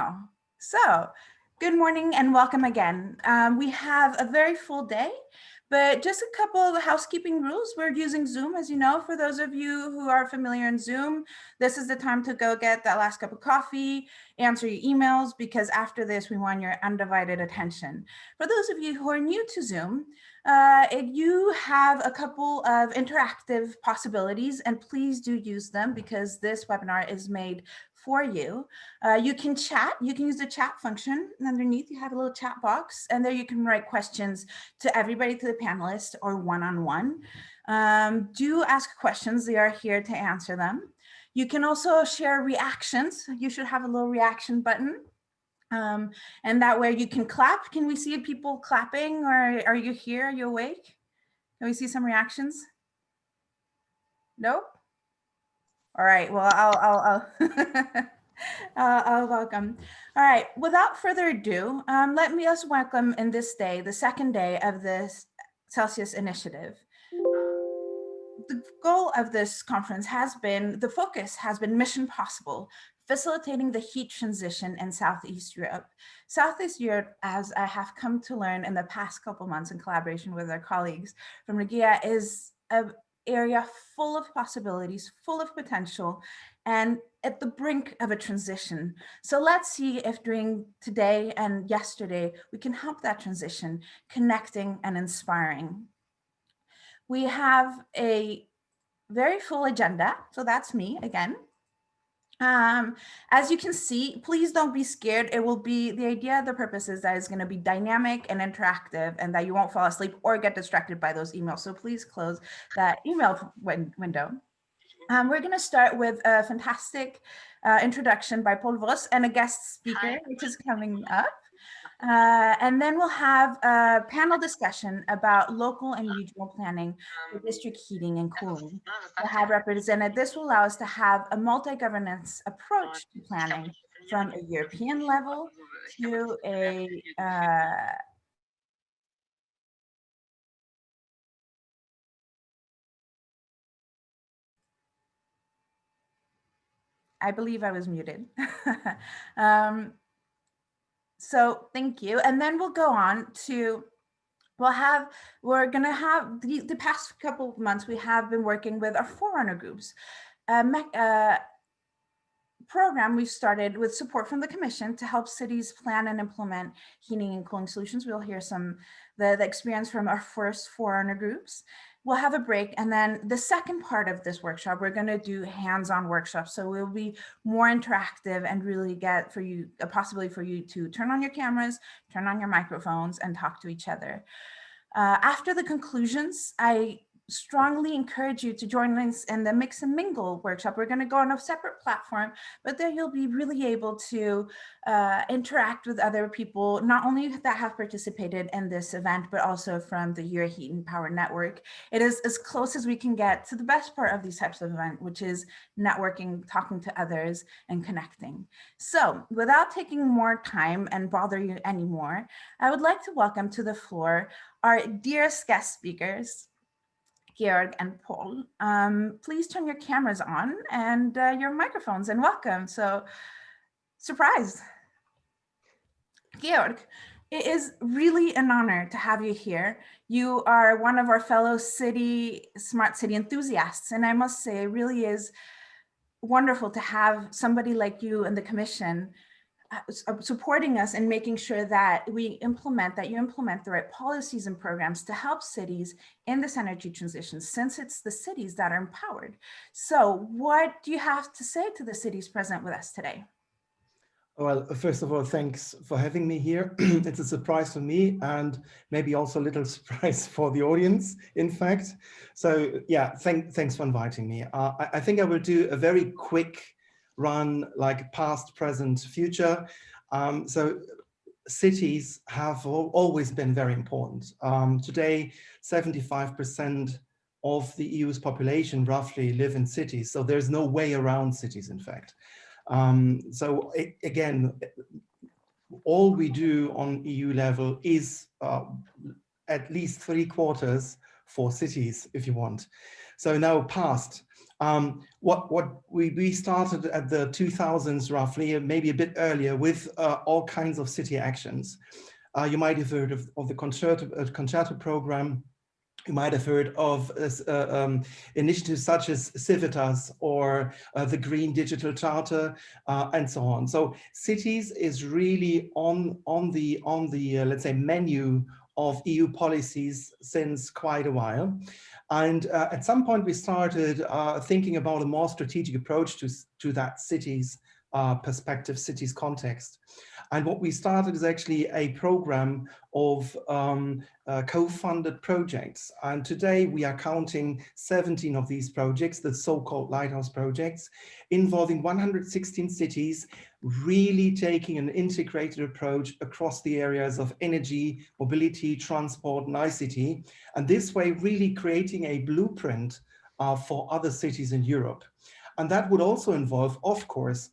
now. So, good morning and welcome again. We have a very full day, but just a couple of housekeeping rules. We're using Zoom, as you know. For those of you who are familiar in Zoom, this is the time to go get that last cup of coffee, answer your emails, because after this, we want your undivided attention. For those of you who are new to Zoom, you have a couple of interactive possibilities, and please do use them because this webinar is made for you. You can chat, you can use the chat function, and underneath you have a little chat box, and there you can write questions to everybody, to the panelists, or one-on-one. Do ask questions, they are here to answer them. You can also share reactions. You should have a little reaction button. And that way you can clap. Can we see people clapping, or are you here? Are you awake? Can we see some reactions? Nope. All right, well, I'll welcome. All right, without further ado, let me us welcome in this day, the second day of this Celsius initiative. The goal of this conference has been, the focus has been Mission Possible, facilitating the heat transition in Southeast Europe. Southeast Europe, as I have come to learn in the past couple months in collaboration with our colleagues from REGEA, is an area full of possibilities, full of potential, and at the brink of a transition. So let's see if during today and yesterday, we can help that transition, connecting and inspiring. We have a very full agenda, so that's me again. As you can see, please don't be scared. It will be, the idea, the purpose is that it's going to be dynamic and interactive, and that you won't fall asleep or get distracted by those emails. So please close that email window. We're going to start with a fantastic introduction by Paul Voss and a guest speaker, which is coming up. And then we'll have a panel discussion about local and regional planning for district heating and cooling. We'll have represented, this will allow us to have a multi-governance approach to planning from a European level to a I believe I was muted. So thank you. And then we'll go on to, we're going to have the past couple of months, we have been working with our forerunner groups. Program we've started with support from the Commission to help cities plan and implement heating and cooling solutions. We'll hear some the experience from our first forerunner groups. We'll have a break, and then the second part of this workshop, we're going to do hands-on workshops. So we'll be more interactive and really get for you a possibility for you to turn on your cameras, turn on your microphones, and talk to each other. After the conclusions, I strongly encourage you to join us in the Mix and Mingle workshop. We're going to go on a separate platform, but there you'll be really able to interact with other people, not only that have participated in this event, but also from the Euroheat and Power Network. It is as close as we can get to the best part of these types of events, which is networking, talking to others, and connecting. So without taking more time and bother you anymore, I would like to welcome to the floor our dearest guest speakers, Georg and Paul. Please turn your cameras on and your microphones, and welcome. So, surprise. Georg, it is really an honor to have you here. You are one of our fellow smart city enthusiasts, and I must say it really is wonderful to have somebody like you in the Commission supporting us and making sure that you implement the right policies and programs to help cities in this energy transition, since it's the cities that are empowered. So what do you have to say to the cities present with us today? Well, first of all, thanks for having me here. It's a surprise for me, and maybe also a little surprise for the audience, in fact. So yeah, thanks for inviting me. I think I will do a very quick run, like past, present, future. So cities have always been very important. Today, 75% of the EU's population roughly live in cities. So there's no way around cities, in fact. Again, all we do on EU level is at least 3/4 for cities, if you want. So now past. What we started at the 2000s roughly, maybe a bit earlier, with all kinds of city actions. You might have heard of the Concerto program. You might have heard of initiatives such as Civitas or the Green Digital Charter and so on. So cities is really on the let's say menu of EU policies since quite a while. And at some point we started thinking about a more strategic approach to that city's perspective, city's context. And what we started is actually a program of co-funded projects. And today we are counting 17 of these projects, the so-called lighthouse projects, involving 116 cities, really taking an integrated approach across the areas of energy, mobility, transport, and ICT. And this way really creating a blueprint for other cities in Europe. And that would also involve, of course,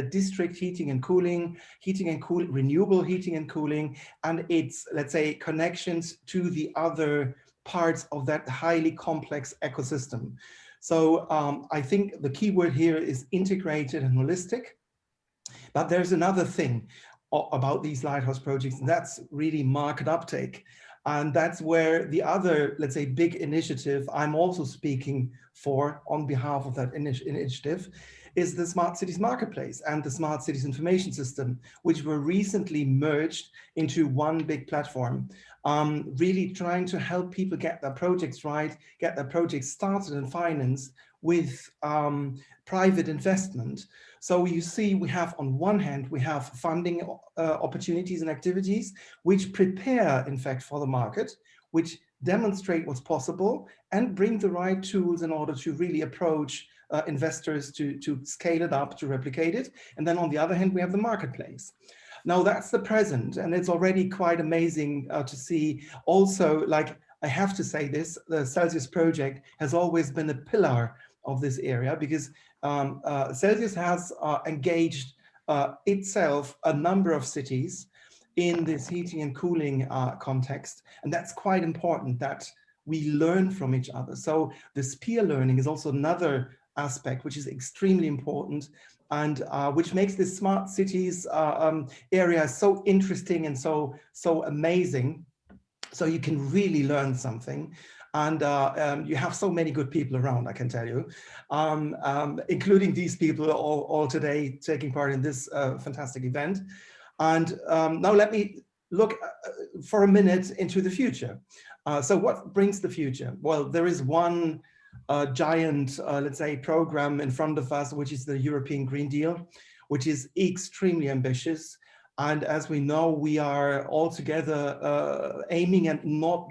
district heating and cooling, renewable heating and cooling, and its, let's say, connections to the other parts of that highly complex ecosystem. So I think the key word here is integrated and holistic. But there's another thing about these lighthouse projects, and that's really market uptake. And that's where the other, let's say, big initiative I'm also speaking for on behalf of that initiative is the Smart Cities Marketplace and the Smart Cities Information System, which were recently merged into one big platform, really trying to help people get their projects right, get their projects started and financed with private investment. So you see, we have on one hand, we have funding opportunities and activities which prepare, in fact, for the market, which demonstrate what's possible and bring the right tools in order to really approach investors to scale it up, to replicate it. And then on the other hand, we have the marketplace. Now that's the present, and it's already quite amazing to see also, like, I have to say this, the Celsius project has always been a pillar of this area, because Celsius has engaged itself a number of cities in this heating and cooling context. And that's quite important that we learn from each other. So this peer learning is also another aspect which is extremely important, and which makes this smart cities area so interesting and so amazing. So you can really learn something. And you have so many good people around, I can tell you, including these people all today taking part in this fantastic event. And now let me look for a minute into the future. So what brings the future? Well, there is one giant, let's say, program in front of us, which is the European Green Deal, which is extremely ambitious. And as we know, we are all together aiming at not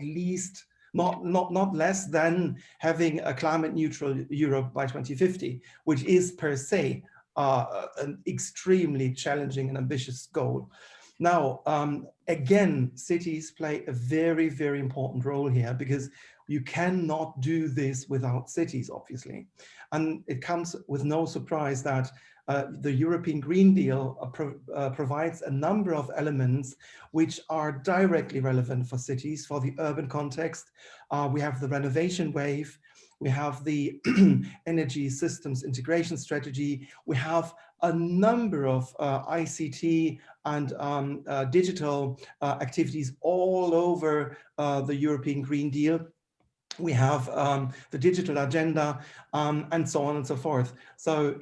less than having a climate neutral Europe by 2050, which is per se an extremely challenging and ambitious goal. Now, again, cities play a very, very important role here, because you cannot do this without cities, obviously. And it comes with no surprise that the European Green Deal provides a number of elements which are directly relevant for cities, for the urban context. We have the renovation wave, we have the energy systems integration strategy, we have a number of ICT and digital activities all over the European Green Deal. We have the digital agenda and so on and so forth. So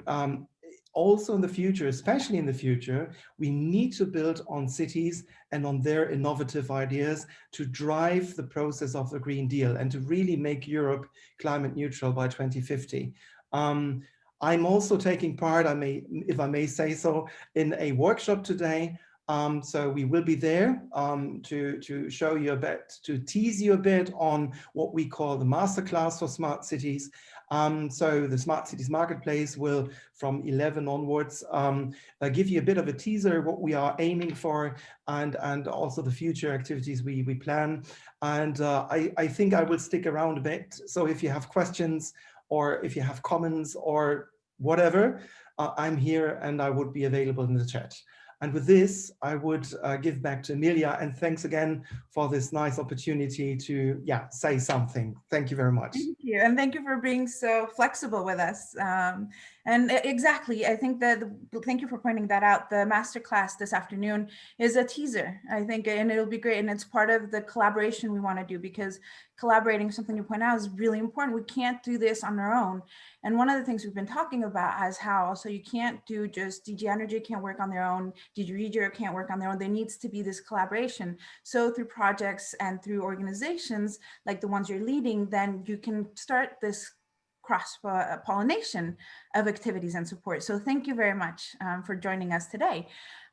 also in the future, especially in the future, we need to build on cities and on their innovative ideas to drive the process of the Green Deal and to really make Europe climate neutral by 2050. I'm also taking part, if I may say so, in a workshop today. So we will be there to show you a bit, to tease you a bit on what we call the masterclass for smart cities. So the Smart Cities Marketplace will, from 11 onwards, give you a bit of a teaser what we are aiming for, and also the future activities we plan. And I think I will stick around a bit. So if you have questions or if you have comments or whatever, I'm here and I would be available in the chat. And with this, I would give back to Emilia, and thanks again for this nice opportunity to say something. Thank you very much. Thank you, and thank you for being so flexible with us. And exactly, I think that, thank you for pointing that out. The masterclass this afternoon is a teaser, I think, and it'll be great. And it's part of the collaboration we want to do, because collaborating, something you point out, is really important. We can't do this on our own. And one of the things we've been talking about is how also you can't do just DG Energy can't work on their own, DG REGEA can't work on their own. There needs to be this collaboration. So through projects and through organizations like the ones you're leading, then you can start this cross-pollination of activities and support. So thank you very much for joining us today.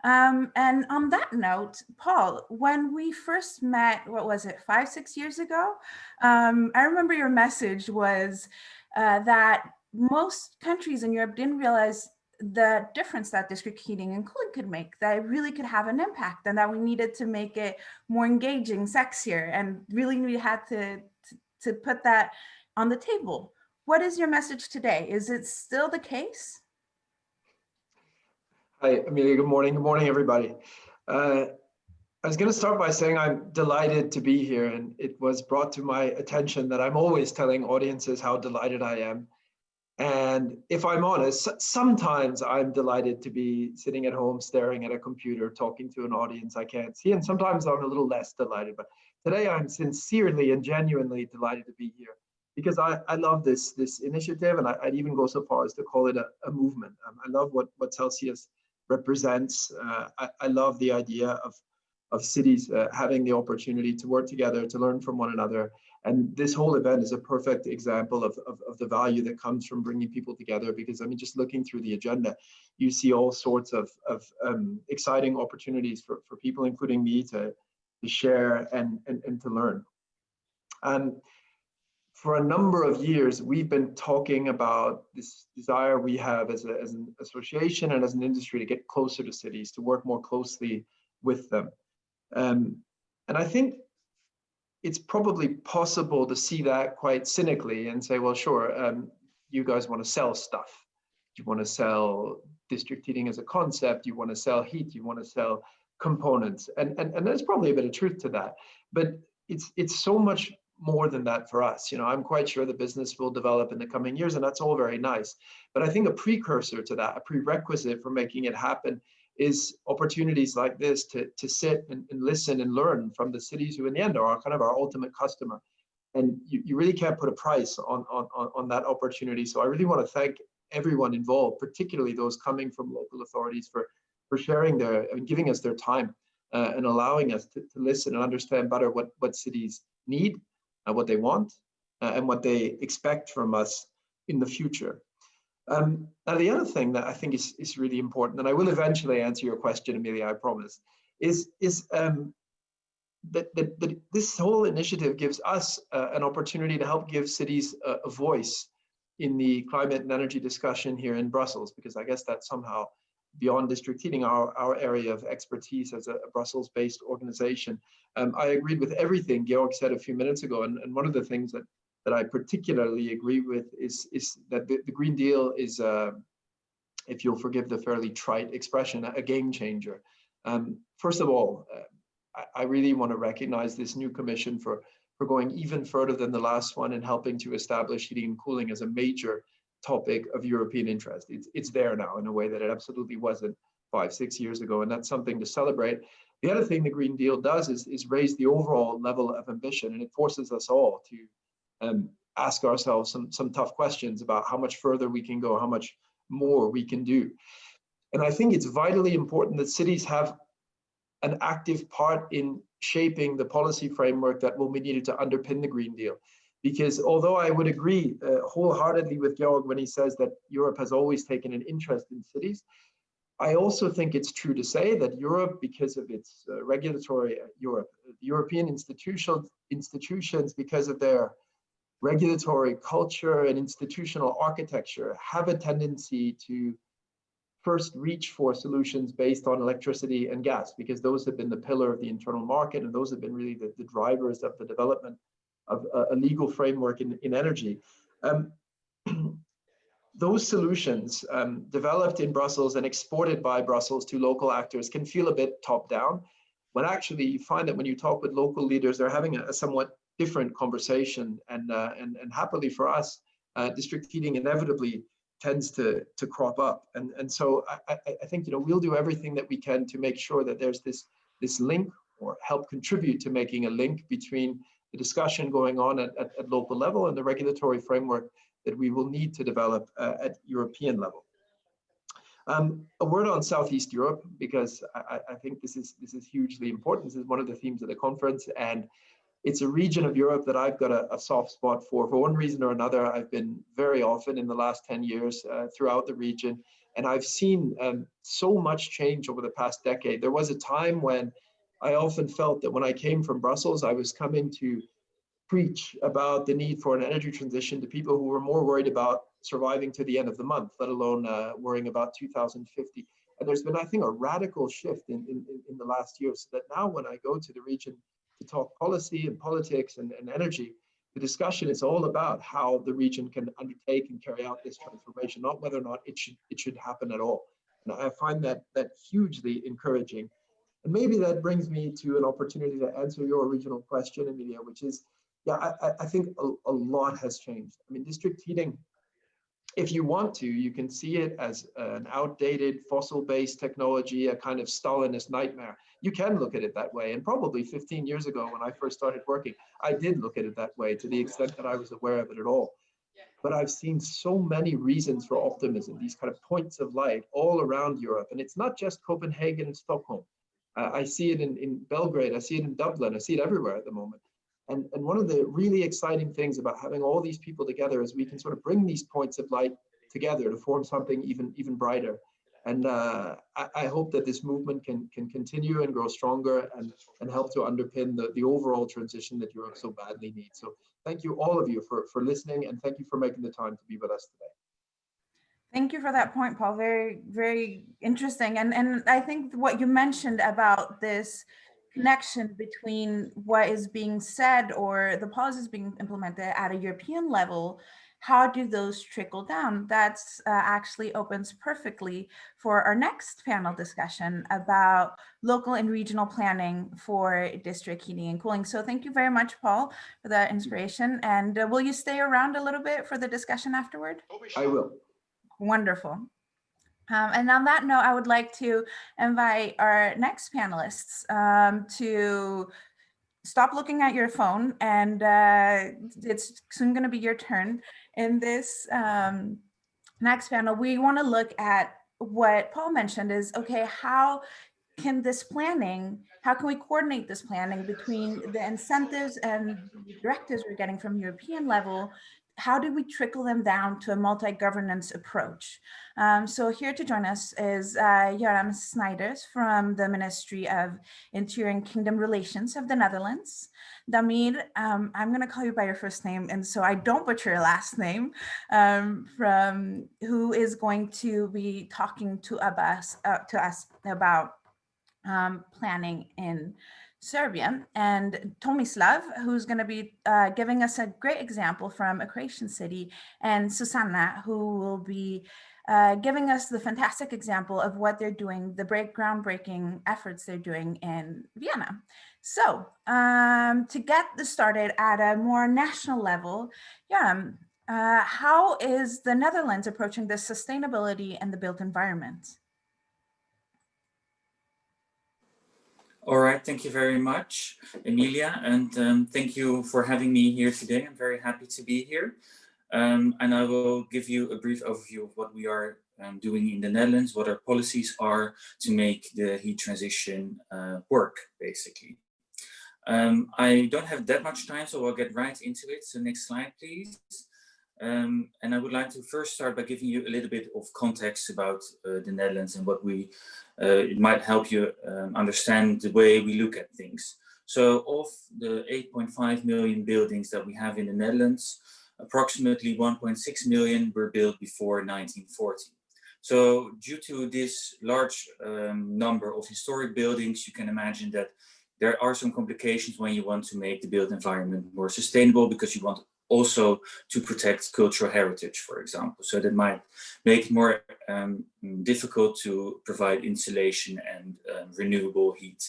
And on that note, Paul, when we first met, what was it, 5-6 years ago? I remember your message was that most countries in Europe didn't realize the difference that district heating and cooling could make, that it really could have an impact, and that we needed to make it more engaging, sexier, and really we had to put that on the table. What is your message today? Is it still the case? Hi, Amelia. Good morning. Good morning, everybody. I was going to start by saying I'm delighted to be here, and it was brought to my attention that I'm always telling audiences how delighted I am. And if I'm honest, sometimes I'm delighted to be sitting at home staring at a computer talking to an audience I can't see, and sometimes I'm a little less delighted. But today I'm sincerely and genuinely delighted to be here, because I love this initiative, and I'd even go so far as to call it a movement. I love what Celsius represents. I love the idea of cities having the opportunity to work together, to learn from one another. And this whole event is a perfect example of the value that comes from bringing people together, because I mean, just looking through the agenda, you see all sorts of exciting opportunities for people, including me, to share and to learn. And for a number of years, we've been talking about this desire we have as an association and as an industry to get closer to cities, to work more closely with them. And I think it's probably possible to see that quite cynically and say, well, sure, you guys want to sell stuff. You want to sell district heating as a concept. You want to sell heat. You want to sell components. And there's probably a bit of truth to that. But it's so much more than that for us. You know, I'm quite sure the business will develop in the coming years, and that's all very nice. But I think a precursor to that, a prerequisite for making it happen, is opportunities like this to sit and listen and learn from the cities who in the end are kind of our ultimate customer. And you really can't put a price on that opportunity. So I really want to thank everyone involved, particularly those coming from local authorities, for sharing giving us their time and allowing us to listen and understand better what cities need, what they want, and what they expect from us in the future. Now, the other thing that I think is really important, and I will eventually answer your question, Amelia, I promise, is that this whole initiative gives us an opportunity to help give cities a voice in the climate and energy discussion here in Brussels, because I guess that's somehow beyond district heating, our area of expertise as a Brussels-based organization. I agreed with everything Georg said a few minutes ago, and one of the things that I particularly agree with is that the Green Deal is, if you'll forgive the fairly trite expression, a game changer. First of all, I really want to recognize this new commission for going even further than the last one and helping to establish heating and cooling as a major topic of European interest. It's there now in a way that it absolutely wasn't 5-6 years ago, and that's something to celebrate. The other thing the Green Deal does is raise the overall level of ambition, and it forces us all to ask ourselves some tough questions about how much further we can go, how much more we can do. And I think it's vitally important that cities have an active part in shaping the policy framework that will be needed to underpin the Green Deal. Because although I would agree wholeheartedly with Georg when he says that Europe has always taken an interest in cities, I also think it's true to say that Europe, because of its regulatory, European institutions, because of their regulatory culture and institutional architecture, have a tendency to first reach for solutions based on electricity and gas, because those have been the pillar of the internal market, and those have been really the drivers of the development of a legal framework in energy. those solutions developed in Brussels and exported by Brussels to local actors can feel a bit top down, when actually you find that when you talk with local leaders, they're having a somewhat different conversation. And happily for us, district heating inevitably tends to crop up. And so I think, we'll do everything that we can to make sure that there's this link, or help contribute to making a link between the discussion going on at local level and the regulatory framework that we will need to develop at European level. A word on Southeast Europe, because I think this is hugely important. This is one of the themes of the conference, and it's a region of Europe that I've got a soft spot for one reason or another. I've been very often in the last 10 years throughout the region, and I've seen so much change over the past decade. There was a time when I often felt that when I came from Brussels, I was coming to preach about the need for an energy transition to people who were more worried about surviving to the end of the month, let alone worrying about 2050. And there's been, I think, a radical shift in the last year, so that now when I go to the region to talk policy and politics and energy, the discussion is all about how the region can undertake and carry out this transformation, not whether or not it should happen at all. And I find that hugely encouraging. And maybe that brings me to an opportunity to answer your original question, Emilia, which is, yeah, I think a lot has changed. I mean, district heating, if you want to, you can see it as an outdated fossil-based technology, a kind of Stalinist nightmare. You can look at it that way. And probably 15 years ago, when I first started working, I did look at it that way to the extent that I was aware of it at all. But I've seen so many reasons for optimism, these kind of points of light all around Europe. And it's not just Copenhagen and Stockholm. I see it in Belgrade, I see it in Dublin, I see it everywhere at the moment. And one of the really exciting things about having all these people together is we can sort of bring these points of light together to form something even brighter. And I hope that this movement can continue and grow stronger and help to underpin the overall transition that Europe so badly needs. So thank you, all of you, for listening, and thank you for making the time to be with us today. Thank you for that point, Paul. Very, very interesting. And I think what you mentioned about this connection between what is being said or the policies being implemented at a European level, how do those trickle down? That's actually opens perfectly for our next panel discussion about local and regional planning for district heating and cooling. So thank you very much, Paul, for that inspiration. And will you stay around a little bit for the discussion afterward? I will. Wonderful. And on that note, I would like to invite our next panelists to stop looking at your phone, and it's soon going to be your turn. In this next panel, we want to look at what Paul mentioned is, okay, how can this planning, how can we coordinate this planning between the incentives and directives we're getting from European level? How do we trickle them down to a multi-governance approach? So here to join us is Joram Snijders from the Ministry of Interior and Kingdom Relations of the Netherlands. Damir, I'm going to call you by your first name, and so I don't butcher your last name, from who is going to be talking to us about planning in Serbia, and Tomislav, who's going to be giving us a great example from a Croatian city, and Susanna, who will be giving us the fantastic example of what they're doing, the groundbreaking efforts they're doing in Vienna. So to get this started at a more national level, Joram, how is the Netherlands approaching this sustainability and the built environment? All right, thank you very much, Emilia, and thank you for having me here today. I'm very happy to be here. And I will give you a brief overview of what we are doing in the Netherlands, what our policies are to make the heat transition work, basically. I don't have that much time, so I'll get right into it. So next slide, please. And I would like to first start by giving you a little bit of context about the Netherlands and what we, it might help you understand the way we look at things. So of the 8.5 million buildings that we have in the Netherlands, approximately 1.6 million were built before 1940. So due to this large number of historic buildings, you can imagine that there are some complications when you want to make the built environment more sustainable, because you want also to protect cultural heritage, for example. So that might make it more difficult to provide insulation and renewable heat.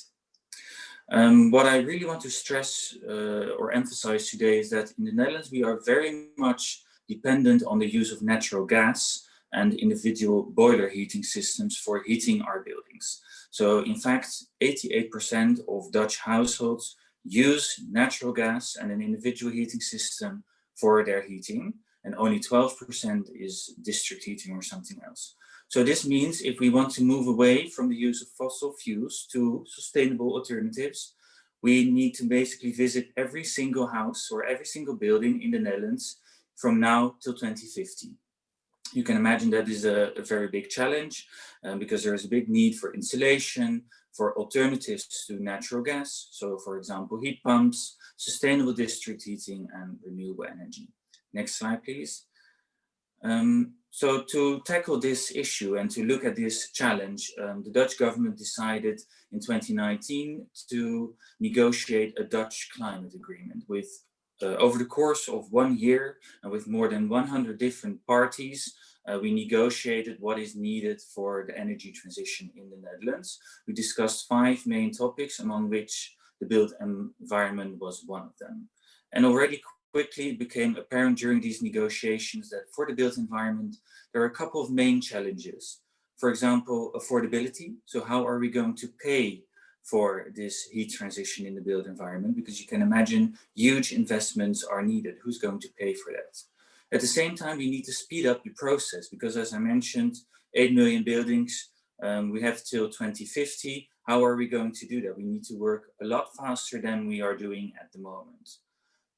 What I really want to stress or emphasize today is that in the Netherlands, we are very much dependent on the use of natural gas and individual boiler heating systems for heating our buildings. So in fact, 88% of Dutch households use natural gas and an individual heating system for their heating, and only 12% is district heating or something else. So this means if we want to move away from the use of fossil fuels to sustainable alternatives, we need to basically visit every single house or every single building in the Netherlands from now till 2050. You can imagine that is a very big challenge because there is a big need for insulation, for alternatives to natural gas. So for example, heat pumps, sustainable district heating and renewable energy. Next slide, please. So to tackle this issue and to look at this challenge, the Dutch government decided in 2019 to negotiate a Dutch climate agreement with over the course of 1 year and with more than 100 different parties. We negotiated what is needed for the energy transition in the Netherlands. We discussed 5 main topics, among which the built environment was one of them. And already quickly it became apparent during these negotiations that for the built environment, there are a couple of main challenges. For example, affordability. So how are we going to pay for this heat transition in the built environment? Because you can imagine huge investments are needed. Who's going to pay for that? At the same time, we need to speed up the process because, as I mentioned, 8 million buildings, we have till 2050. How are we going to do that? We need to work a lot faster than we are doing at the moment.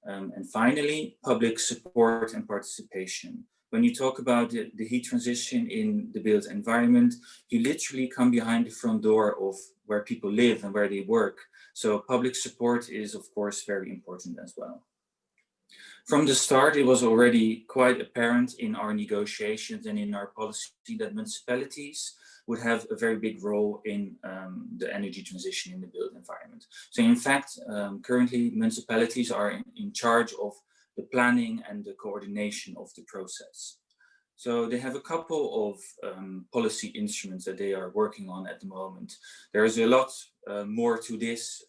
And finally, public support and participation. When you talk about the heat transition in the built environment, you literally come behind the front door of where people live and where they work. So public support is, of course, very important as well. From the start, it was already quite apparent in our negotiations and in our policy that municipalities would have a very big role in the energy transition in the built environment. So in fact, currently municipalities are in charge of the planning and the coordination of the process. So they have a couple of policy instruments that they are working on at the moment. There is a lot more to this,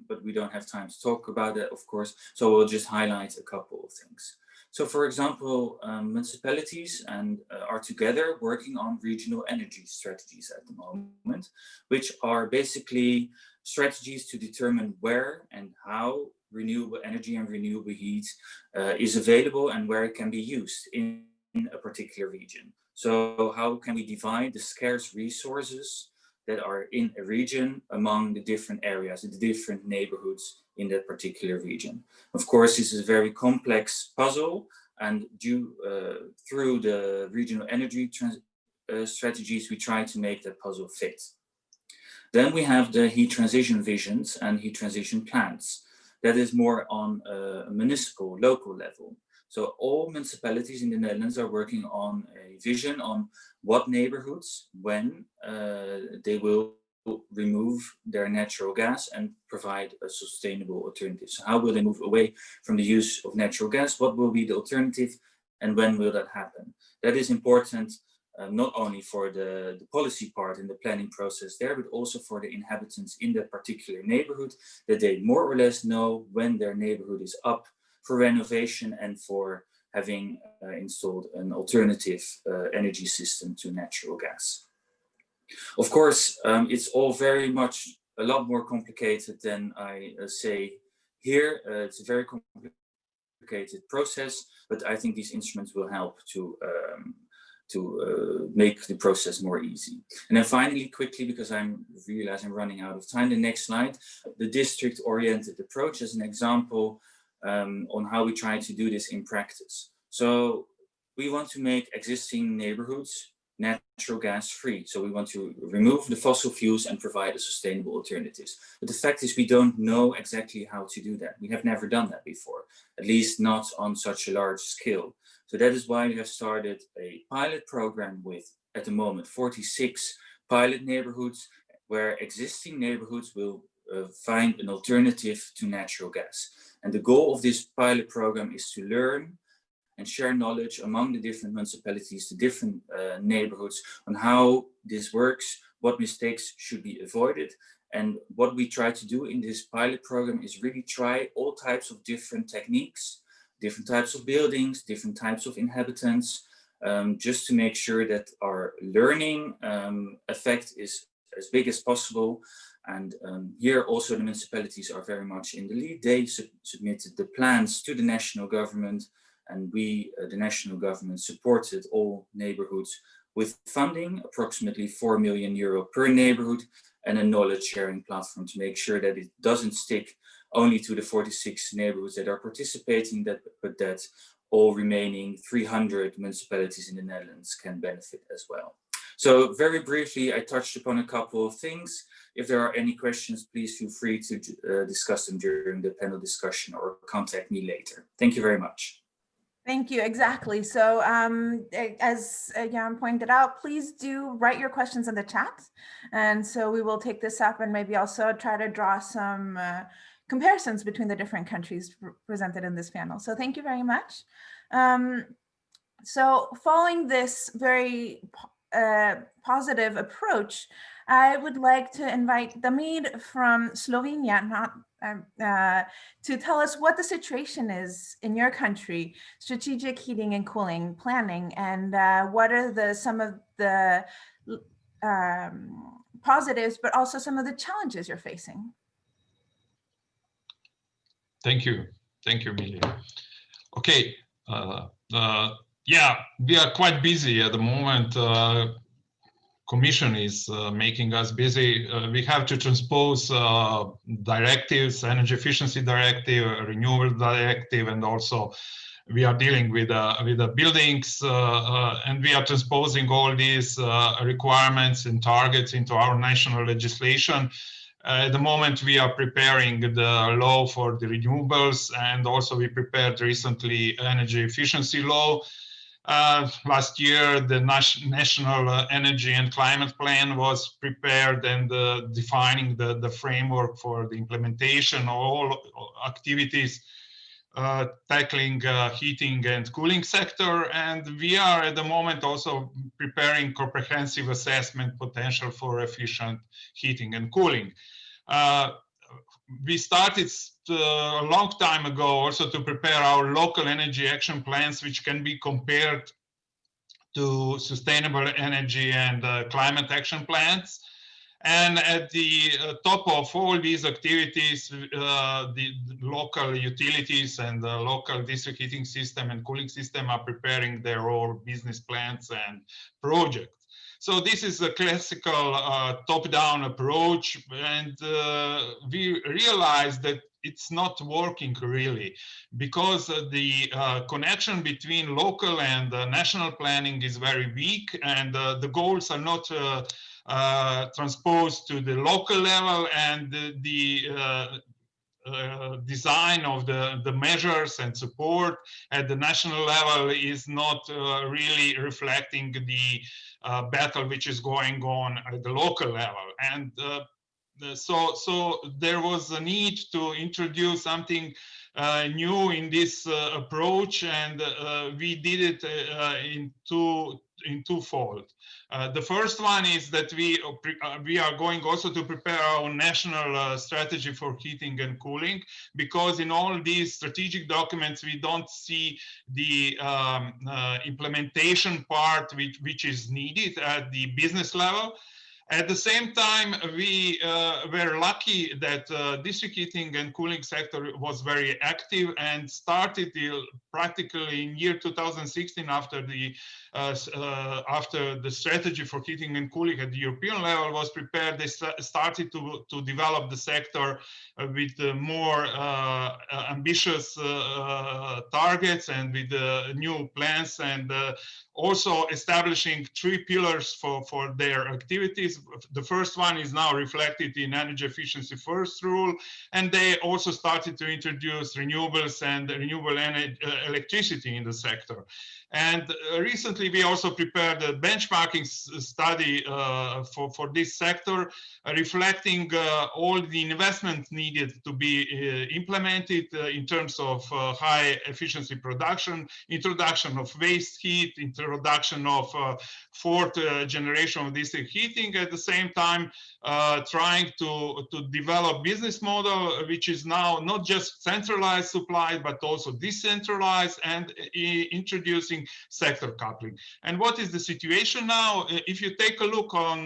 but we don't have time to talk about it, of course. So we'll just highlight a couple of things. So for example, municipalities are together working on regional energy strategies at the moment, which are basically strategies to determine where and how renewable energy and renewable heat is available and where it can be used in a particular region. So how can we divide the scarce resources that are in a region among the different areas, the different neighborhoods in that particular region? Of course, this is a very complex puzzle, and through the regional energy strategies, we try to make that puzzle fit. Then we have the heat transition visions and heat transition plans. That is more on a municipal, local level. So all municipalities in the Netherlands are working on a vision on what neighborhoods, when they will remove their natural gas and provide a sustainable alternative. So how will they move away from the use of natural gas? What will be the alternative and when will that happen? That is important not only for the policy part in the planning process there, but also for the inhabitants in that particular neighborhood, that they more or less know when their neighborhood is up for renovation and for having installed an alternative energy system to natural gas. Of course, it's all very much a lot more complicated than I say here. It's a very complicated process, but I think these instruments will help to make the process more easy. And then finally, quickly, because I realize I'm running out of time, the next slide, the district-oriented approach as an example on how we try to do this in practice. So we want to make existing neighborhoods natural gas free. So we want to remove the fossil fuels and provide a sustainable alternatives. But the fact is we don't know exactly how to do that. We have never done that before, at least not on such a large scale. So that is why we have started a pilot program with, at the moment, 46 pilot neighborhoods where existing neighborhoods will find an alternative to natural gas. And the goal of this pilot program is to learn and share knowledge among the different municipalities, the different neighborhoods, on how this works, what mistakes should be avoided. And what we try to do in this pilot program is really try all types of different techniques, different types of buildings, different types of inhabitants, just to make sure that our learning effect is as big as possible. And here also the municipalities are very much in the lead. They submitted the plans to the national government, and we, the national government, supported all neighborhoods with funding, approximately €4 million per neighborhood, and a knowledge sharing platform to make sure that it doesn't stick only to the 46 neighborhoods that are participating, but that all remaining 300 municipalities in the Netherlands can benefit as well. So very briefly, I touched upon a couple of things. If there are any questions, please feel free to discuss them during the panel discussion or contact me later. Thank you very much. Thank you, exactly. So as Jan pointed out, please do write your questions in the chat. And so we will take this up and maybe also try to draw some comparisons between the different countries presented in this panel. So thank you very much. So following this very positive approach, I would like to invite Damir from Slovenia to tell us what the situation is in your country, strategic heating and cooling planning, and what are some of the positives, but also some of the challenges you're facing. Thank you, Emilia. Okay, yeah, we are quite busy at the moment. Commission is making us busy. We have to transpose directives, energy efficiency directive, renewable directive, and also we are dealing with the buildings, and we are transposing all these requirements and targets into our national legislation. At the moment, we are preparing the law for the renewables, and also we prepared recently energy efficiency law. Last year, the National Energy and Climate Plan was prepared and defining the framework for the implementation of all activities tackling heating and cooling sector. And we are at the moment also preparing comprehensive assessment potential for efficient heating and cooling. We started a long time ago also to prepare our local energy action plans, which can be compared to sustainable energy and climate action plans. And at the top of all these activities, the local utilities and the local district heating system and cooling system are preparing their own business plans and projects. So this is a classical top-down approach, and we realized that it's not working really, because the connection between local and national planning is very weak, and the goals are not transposed to the local level, and the design of the measures and support at the national level is not really reflecting the battle which is going on at the local level. And so there was a need to introduce something new in this approach, and we did it in twofold. The first one is that we are going also to prepare our national strategy for heating and cooling, because in all these strategic documents we don't see the implementation part which is needed at the business level. At the same time, we were lucky that district heating and cooling sector was very active and started practically in year 2016 after the strategy for heating and cooling at the European level was prepared. They started to develop the sector with more ambitious targets and with new plans, and also establishing 3 pillars for their activities. The first one is now reflected in energy efficiency first rule, and they also started to introduce renewables and renewable electricity in the sector. And recently, we also prepared a benchmarking study for this sector, reflecting all the investment needed to be implemented in terms of high efficiency production, introduction of waste heat, introduction of fourth generation of district heating, at the same time trying to develop business model which is now not just centralized supply but also decentralized, and introducing sector coupling. And what is the situation now? If you take a look on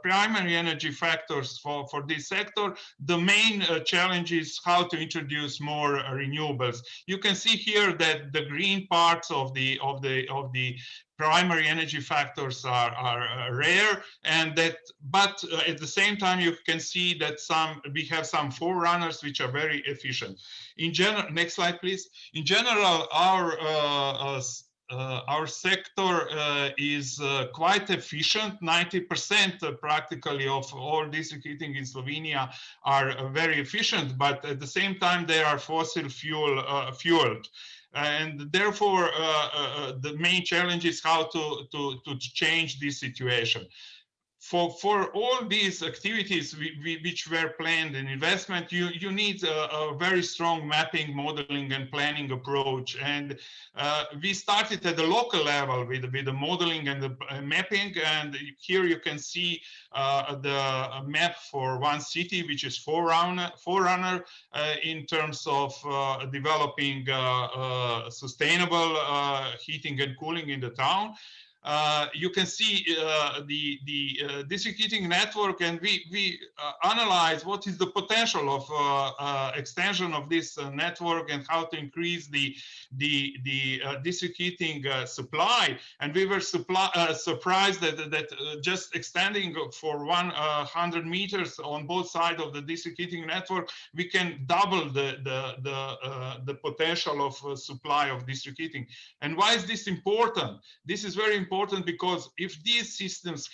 primary energy factors for this sector, the main challenge is how to introduce more renewables. You can see here that the green parts of the primary energy factors are rare, and that, but at the same time you can see that we have some forerunners which are very efficient. In general, next slide please. In general, our sector is quite efficient. 90% practically of all district heating in Slovenia are very efficient, but at the same time they are fossil fueled. And therefore, the main challenge is how to change this situation. For all these activities which were planned in investment, you need a very strong mapping, modeling, and planning approach. And we started at the local level with the modeling and the mapping. And here you can see the map for one city, which is forerunner in terms of developing sustainable heating and cooling in the town. You can see the district heating network, and we analyze what is the potential of extension of this network and how to increase the district heating supply. And we were surprised that just extending for 100 meters on both sides of the district heating network, we can double the potential of supply of district heating. And why is this important? This is very important because if these systems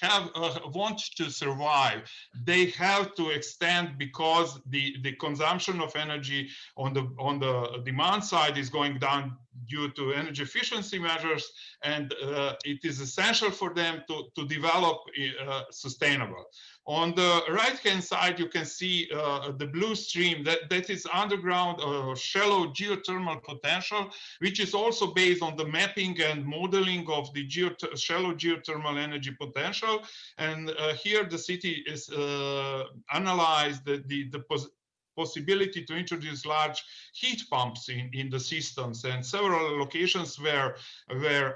want to survive, they have to extend, because the consumption of energy on the demand side is going down due to energy efficiency measures, and it is essential for them to develop sustainable. On the right-hand side, you can see the blue stream that is underground shallow geothermal potential, which is also based on the mapping and modeling of the shallow geothermal energy potential. And here the city is analyzed the possibility to introduce large heat pumps in the systems, and several locations were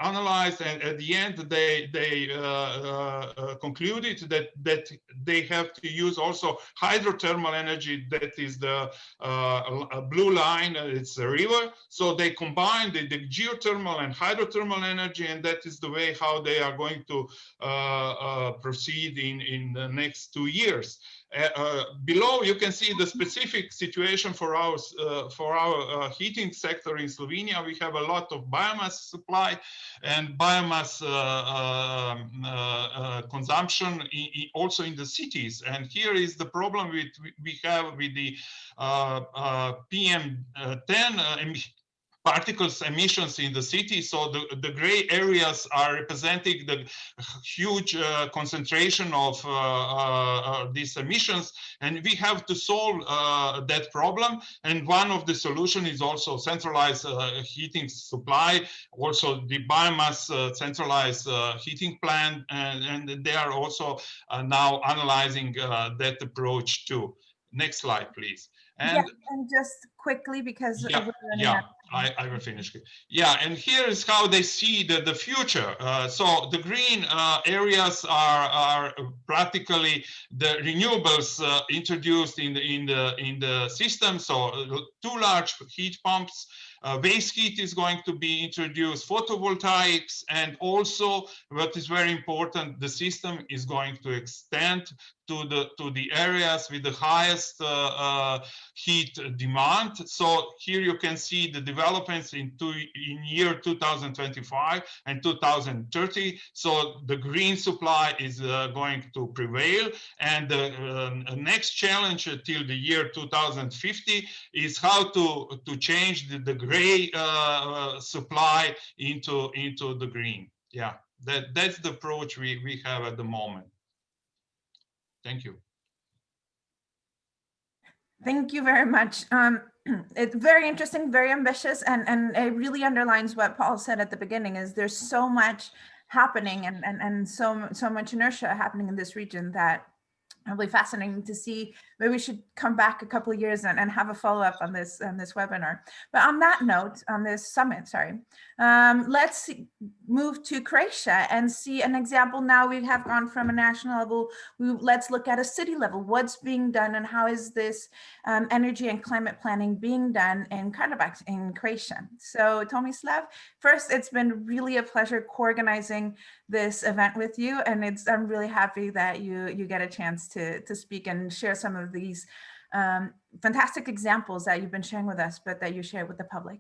analyzed, and at the end they concluded that they have to use also hydrothermal energy. That is the blue line, it's a river, so they combine the geothermal and hydrothermal energy, and that is the way how they are going to proceed in the next 2 years. Below you can see the specific situation for our heating sector in Slovenia. We have a lot of biomass supply and biomass consumption also in the cities. And here is the problem we have with the PM10 particles emissions in the city. So the gray areas are representing the huge concentration of these emissions, and we have to solve that problem. And one of the solutions is also centralized heating supply, also the biomass centralized heating plant, and they are also now analyzing that approach too. Next slide, please. And just quickly, because I will finish. Yeah, and here is how they see the future. So the green areas are practically the renewables introduced in the system. So 2 large heat pumps. Waste heat is going to be introduced, photovoltaics, and also what is very important, the system is going to extend to the areas with the highest heat demand. So here you can see the developments in year 2025 and 2030. So the green supply is going to prevail, and the next challenge till the year 2050 is how to change the gray gray supply into the green. Yeah, that's the approach we have at the moment. Thank you. Thank you very much. It's very interesting, very ambitious, and it really underlines what Paul said at the beginning, is there's so much happening and so much inertia happening in this region that really fascinating to see. Maybe we should come back a couple of years and have a follow-up on this webinar. But on that note, on this summit, sorry, let's move to Croatia and see an example. Now we have gone from a national level, let's look at a city level. What's being done and how is this energy and climate planning being done in Karlovac in Croatia? So Tomislav, first, it's been really a pleasure co-organizing this event with you, and I'm really happy that you get a chance to speak and share some of these fantastic examples that you've been sharing with us, but that you share with the public.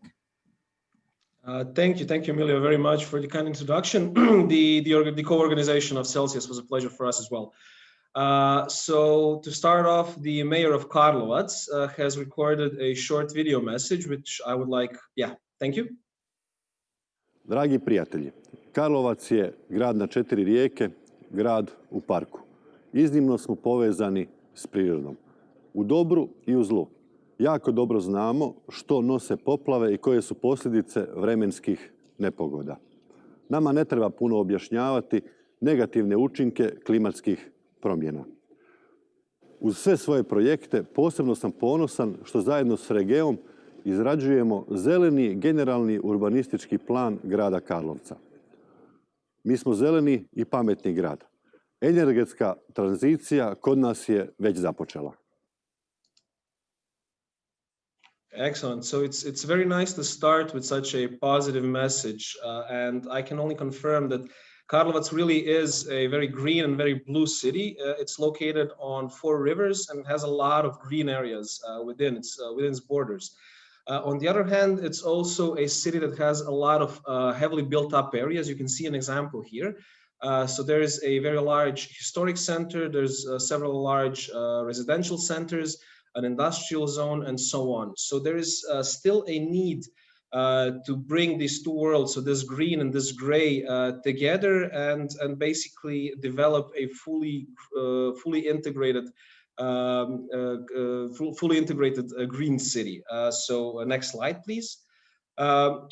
Thank you, Emilia, very much for the kind introduction. The co-organization of Celsius was a pleasure for us as well. So to start off, the mayor of Karlovac has recorded a short video message, which I would like, thank you. Dragi prijatelji, Karlovac je grad na 4 rijeke, grad u parku. Iznimno smo povezani s prirodom, u dobru i u zlu. Jako dobro znamo što nose poplave i koje su posljedice vremenskih nepogoda. Nama ne treba puno objašnjavati negativne učinke klimatskih promjena. Uz sve svoje projekte posebno sam ponosan što zajedno s REGEA-om izrađujemo zeleni generalni urbanistički plan grada Karlovca. Mi smo zeleni i pametni grad. Energetska tranzicija kod nas je već započela. Excellent. So it's very nice to start with such a positive message, and I can only confirm that Karlovac really is a very green and very blue city. It's located on 4 rivers and has a lot of green areas within its borders. On the other hand, it's also a city that has a lot of heavily built up areas. You can see an example here. So there is a very large historic center. There's several large residential centers, an industrial zone, and so on. So there is still a need to bring these two worlds, so this green and this gray, together and basically develop a fully integrated green city. So next slide, please.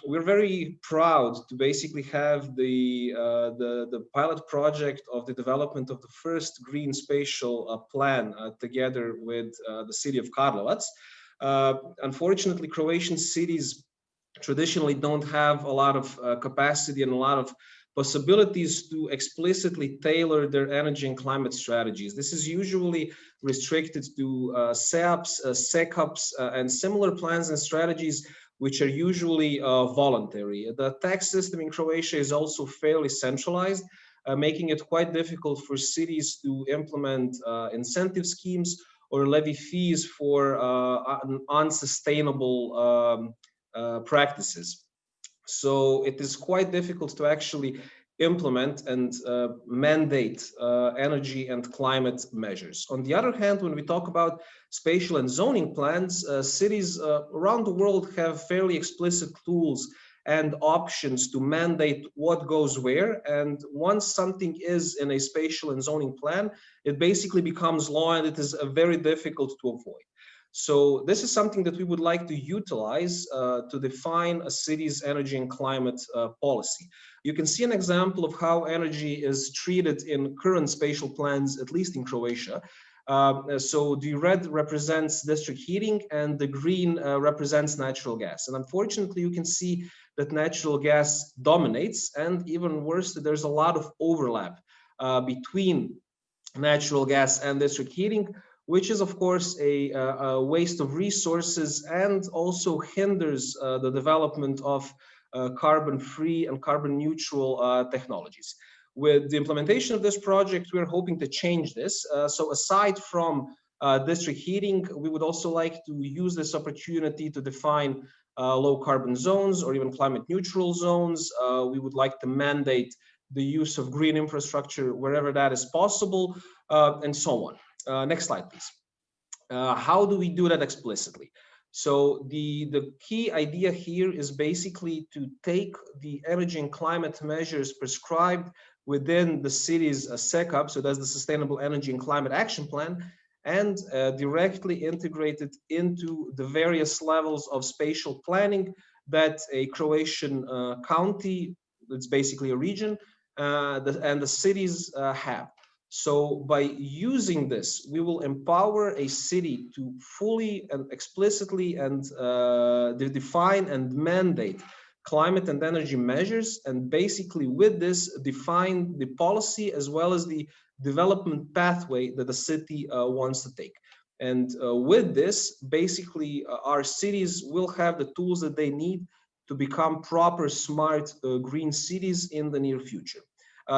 We're very proud to basically have the pilot project of the development of the first green spatial plan together with the city of Karlovac. Unfortunately, Croatian cities traditionally don't have a lot of capacity and a lot of possibilities to explicitly tailor their energy and climate strategies. This is usually restricted to SEAPs, SECAPs, and similar plans and strategies which are usually voluntary. The tax system in Croatia is also fairly centralized, making it quite difficult for cities to implement incentive schemes or levy fees for unsustainable practices. So it is quite difficult to actually implement and mandate energy and climate measures. On the other hand, when we talk about spatial and zoning plans, cities around the world have fairly explicit tools and options to mandate what goes where. And once something is in a spatial and zoning plan, it basically becomes law and it is very difficult to avoid. So this is something that we would like to utilize to define a city's energy and climate policy. You can see an example of how energy is treated in current spatial plans, at least in Croatia. So the red represents district heating and the green represents natural gas. And unfortunately, you can see that natural gas dominates, and even worse, that there's a lot of overlap between natural gas and district heating, which is of course a waste of resources and also hinders the development of carbon-free and carbon-neutral technologies. With the implementation of this project, we're hoping to change this. So aside from district heating, we would also like to use this opportunity to define low carbon zones or even climate neutral zones. We would like to mandate the use of green infrastructure wherever that is possible, and so on. Next slide, please. How do we do that explicitly? So the key idea here is basically to take the energy and climate measures prescribed within the city's SECAP, so that's the Sustainable Energy and Climate Action Plan, and directly integrate it into the various levels of spatial planning that a Croatian county, that's basically a region, and the cities have. So by using this, we will empower a city to fully and explicitly and define and mandate climate and energy measures, and basically with this define the policy as well as the development pathway that the city wants to take. And with this, basically our cities will have the tools that they need to become proper, smart, green cities in the near future.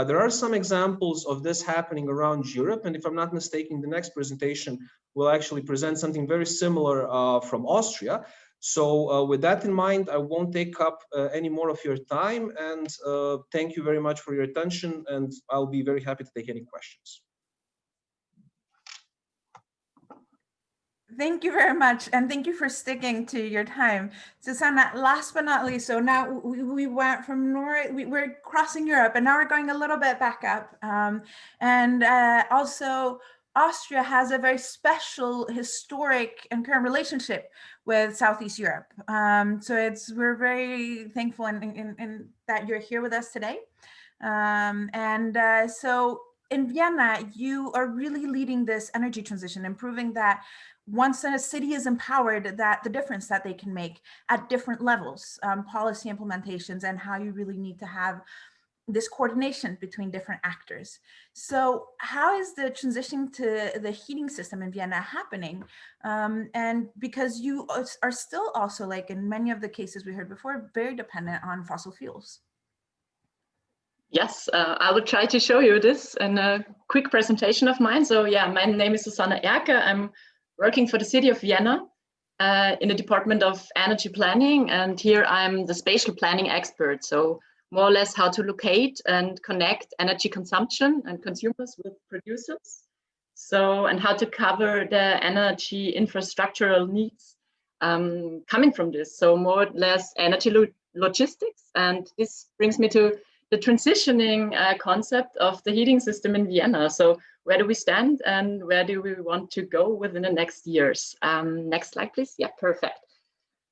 There are some examples of this happening around Europe, and if I'm not mistaken, the next presentation will actually present something very similar from Austria. So with that in mind, I won't take up any more of your time, and thank you very much for your attention, and I'll be very happy to take any questions. Thank you very much, and thank you for sticking to your time. Susanna, last but not least, so now we went from Norway, we're crossing Europe, and now we're going a little bit back up. Also, Austria has a very special historic and current relationship with Southeast Europe. So we're very thankful in that you're here with us today. So in Vienna, you are really leading this energy transition, improving that once a city is empowered, that the difference that they can make at different levels, policy implementations, and how you really need to have this coordination between different actors. So how is the transition to the heating system in Vienna happening? And because you are still also, like in many of the cases we heard before, very dependent on fossil fuels. Yes, I will try to show you this in a quick presentation of mine. So yeah, my name is Susanna Erke. I'm working for the city of Vienna in the Department of Energy Planning. And here I'm the spatial planning expert. So more or less how to locate and connect energy consumption and consumers with producers. So, and how to cover the energy infrastructural needs coming from this. So more or less energy logistics. And this brings me to the transitioning concept of the heating system in Vienna. So where do we stand and where do we want to go within the next years? Next slide, please. Yeah, perfect.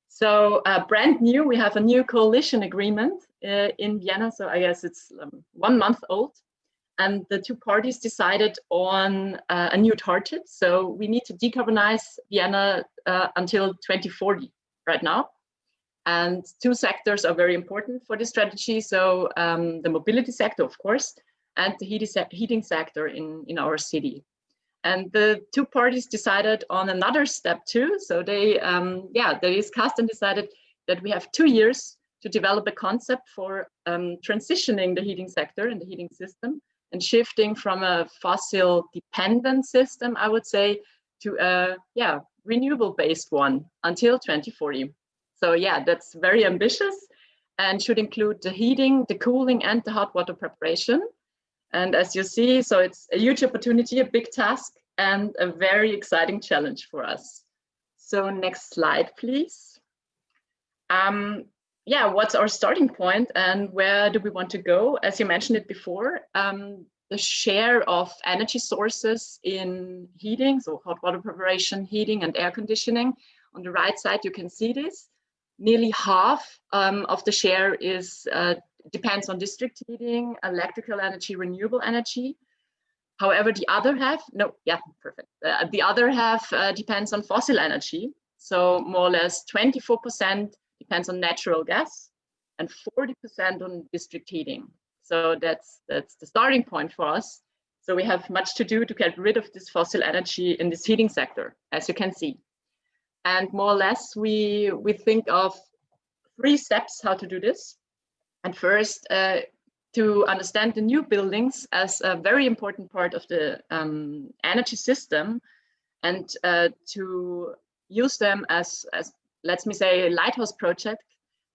So brand new, we have a new coalition agreement in Vienna. So I guess it's 1 month old. And the two parties decided on a new target. So we need to decarbonize Vienna until 2040 right now. And two sectors are very important for this strategy. So the mobility sector, of course, and the heating sector in our city. And the two parties decided on another step too. So they discussed and decided that we have 2 years to develop a concept for transitioning the heating sector and the heating system and shifting from a fossil dependent system, I would say, to a renewable based one until 2040. So yeah, that's very ambitious and should include the heating, the cooling, and the hot water preparation. And as you see, so it's a huge opportunity, a big task, and a very exciting challenge for us. So next slide, please. What's our starting point and where do we want to go? As you mentioned it before, the share of energy sources in heating, so hot water preparation, heating, and air conditioning. On the right side, you can see this. Nearly half of the share is depends on district heating, electrical energy, renewable energy. However, the other half, the other half depends on fossil energy. So more or less 24% depends on natural gas and 40% on district heating. So that's the starting point for us. So we have much to do to get rid of this fossil energy in this heating sector, as you can see. And more or less, we think of 3 steps how to do this. And first, to understand the new buildings as a very important part of the energy system, and to use them as let me say, a lighthouse project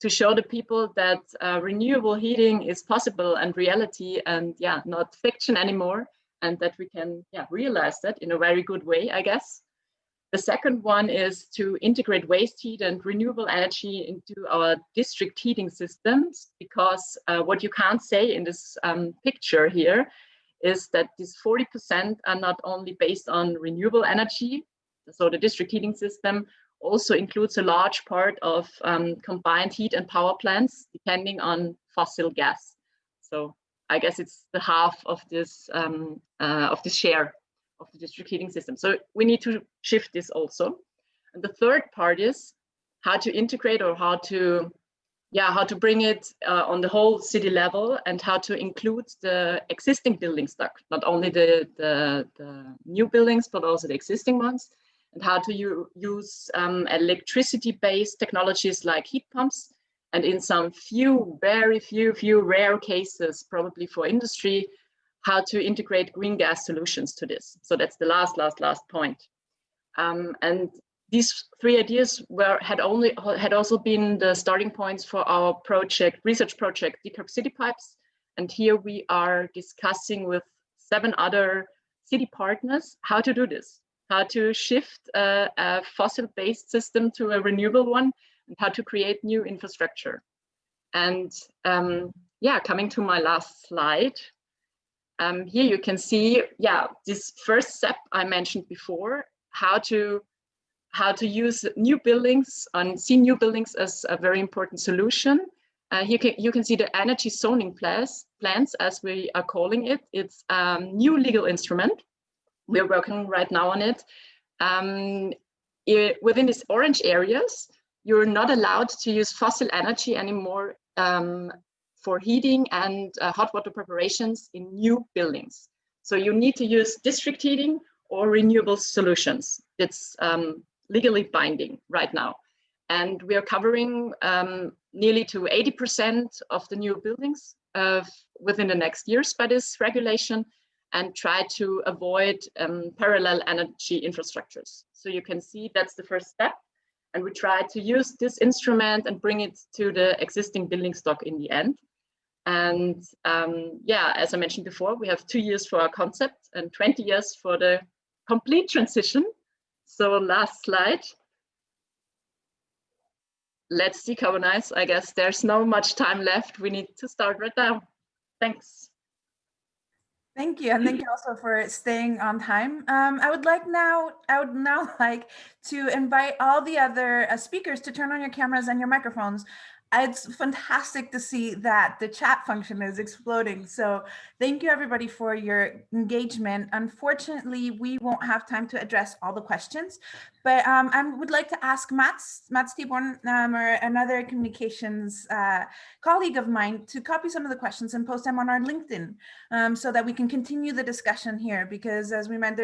to show the people that renewable heating is possible and reality, and not fiction anymore, and that we can realize that in a very good way, I guess. The second one is to integrate waste heat and renewable energy into our district heating systems, because what you can't say in this picture here is that these 40% are not only based on renewable energy. So the district heating system also includes a large part of combined heat and power plants, depending on fossil gas. So I guess it's the half of this share of the district heating system. So we need to shift this also. And the third part is how to integrate, or how to bring it on the whole city level, and how to include the existing building stock, not only the new buildings, but also the existing ones, and how to use electricity-based technologies like heat pumps, and in some very few rare cases, probably for industry, how to integrate green gas solutions to this. So that's the last point. And these three ideas had also been the starting points for our research project, Decarbon City Pipes. And here we are discussing with 7 other city partners how to do this, how to shift a fossil-based system to a renewable one, and how to create new infrastructure. And coming to my last slide. Here you can see, this first step I mentioned before, how to use new buildings and see new buildings as a very important solution. Here you can see the energy zoning plans, as we are calling it. It's a new legal instrument. We're working right now on it. Within these orange areas, you're not allowed to use fossil energy anymore for heating and hot water preparations in new buildings. So you need to use district heating or renewable solutions. It's legally binding right now. And we are covering nearly to 80% of the new buildings within the next years by this regulation, and try to avoid parallel energy infrastructures. So you can see that's the first step. And we try to use this instrument and bring it to the existing building stock in the end. And as I mentioned before, we have 2 years for our concept and 20 years for the complete transition. So last slide. Let's decarbonize. I guess there's no much time left. We need to start right now. Thanks. Thank you, and thank you also for staying on time. I would now like to invite all the other speakers to turn on your cameras and your microphones. It's fantastic to see that the chat function is exploding. So thank you everybody for your engagement. Unfortunately, we won't have time to address all the questions, but I would like to ask Mats Tiborn, or another communications colleague of mine, to copy some of the questions and post them on our LinkedIn, so that we can continue the discussion here, because as we meant,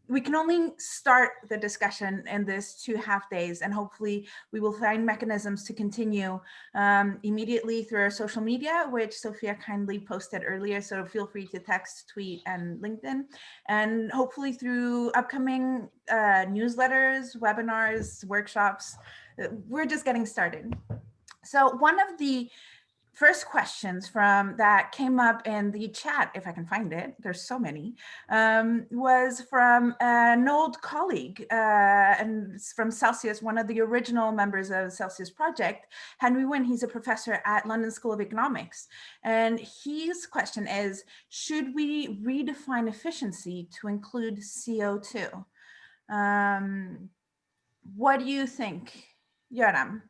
we can only start the discussion in this 2 half days, and hopefully we will find mechanisms to continue immediately through our social media, which Sophia kindly posted earlier. So feel free to text, tweet, and LinkedIn, and hopefully through upcoming newsletters, webinars, workshops. We're just getting started. So one of the first questions that came up in the chat, if I can find it, there's so many, was from an old colleague, and it's from Celsius, one of the original members of Celsius project, Henry Wynn. He's a professor at London School of Economics. And his question is, should we redefine efficiency to include CO2? What do you think, Göran?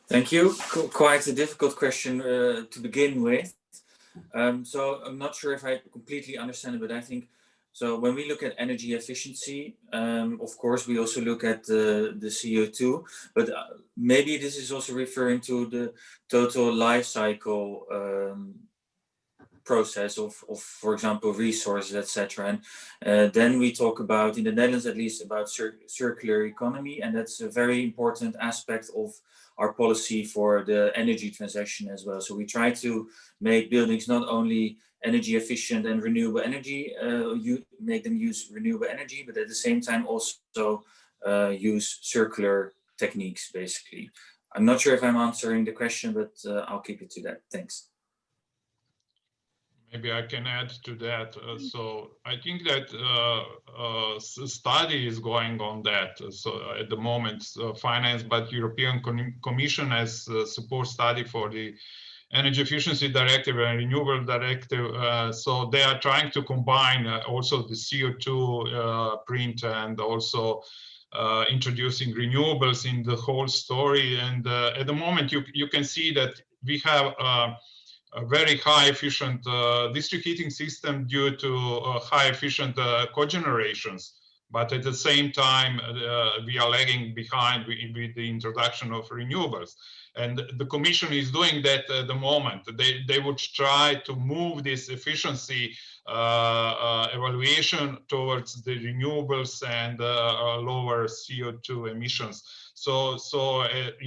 Thank you. Quite a difficult question to begin with. So I'm not sure if I completely understand it, but I think, so when we look at energy efficiency, of course, we also look at the CO2, but maybe this is also referring to the total life cycle process of, for example, resources, etc. And then we talk about, in the Netherlands at least, about circular economy, and that's a very important aspect of our policy for the energy transition as well. So we try to make buildings not only energy efficient and renewable energy, make them use renewable energy, but at the same time also use circular techniques, basically. I'm not sure if I'm answering the question, but I'll keep it to that. Thanks. maybe I can add to that. So I think that study is going on that. So at the moment, financed by the European Commission as a support study for the Energy Efficiency Directive and Renewable Directive. So they are trying to combine also the CO2 print and also introducing renewables in the whole story. And at the moment, you can see that we have a very high efficient district heating system due to high efficient cogenerations. But at the same time, we are lagging behind with the introduction of renewables. And the Commission is doing that at the moment. They would try to move this efficiency evaluation towards the renewables and lower CO2 emissions. So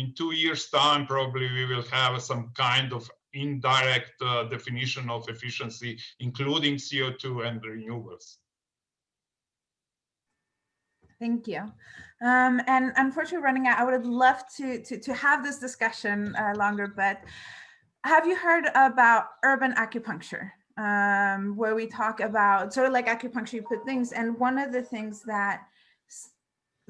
in 2 years' time, probably we will have some kind of indirect definition of efficiency, including CO2 and renewables. Thank you. And unfortunately, running out, I would have loved to have this discussion longer, but have you heard about urban acupuncture? Where we talk about sort of like acupuncture, you put things, and one of the things that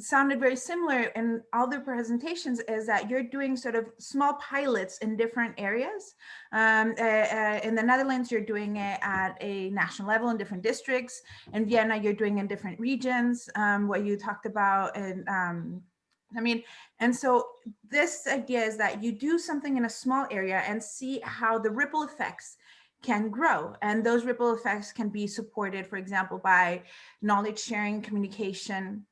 sounded very similar in all the presentations is that you're doing sort of small pilots in different areas. In the Netherlands, you're doing it at a national level in different districts. In Vienna, you're doing in different regions, what you talked about. And and so this idea is that you do something in a small area and see how the ripple effects can grow. And those ripple effects can be supported, for example, by knowledge sharing, communication.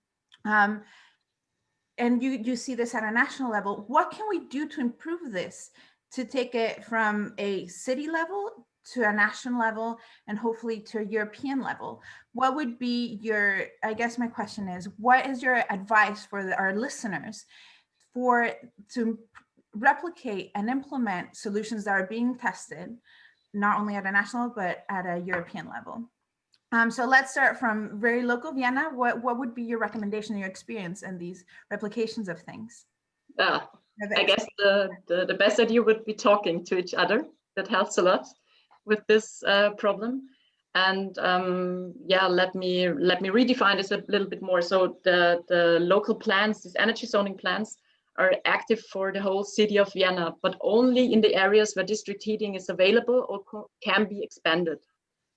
And you see this at a national level. What can we do to improve this, to take it from a city level to a national level and hopefully to a European level? What would be your, I guess my question is, what is your advice for our listeners to replicate and implement solutions that are being tested, not only at a national, but at a European level? So let's start from very local Vienna. What would be your recommendation, your experience in these replications of things? I guess the best idea would be talking to each other. That helps a lot with this problem. And yeah, let me redefine this a little bit more. So the local plans, these energy zoning plans, are active for the whole city of Vienna, but only in the areas where district heating is available or can be expanded.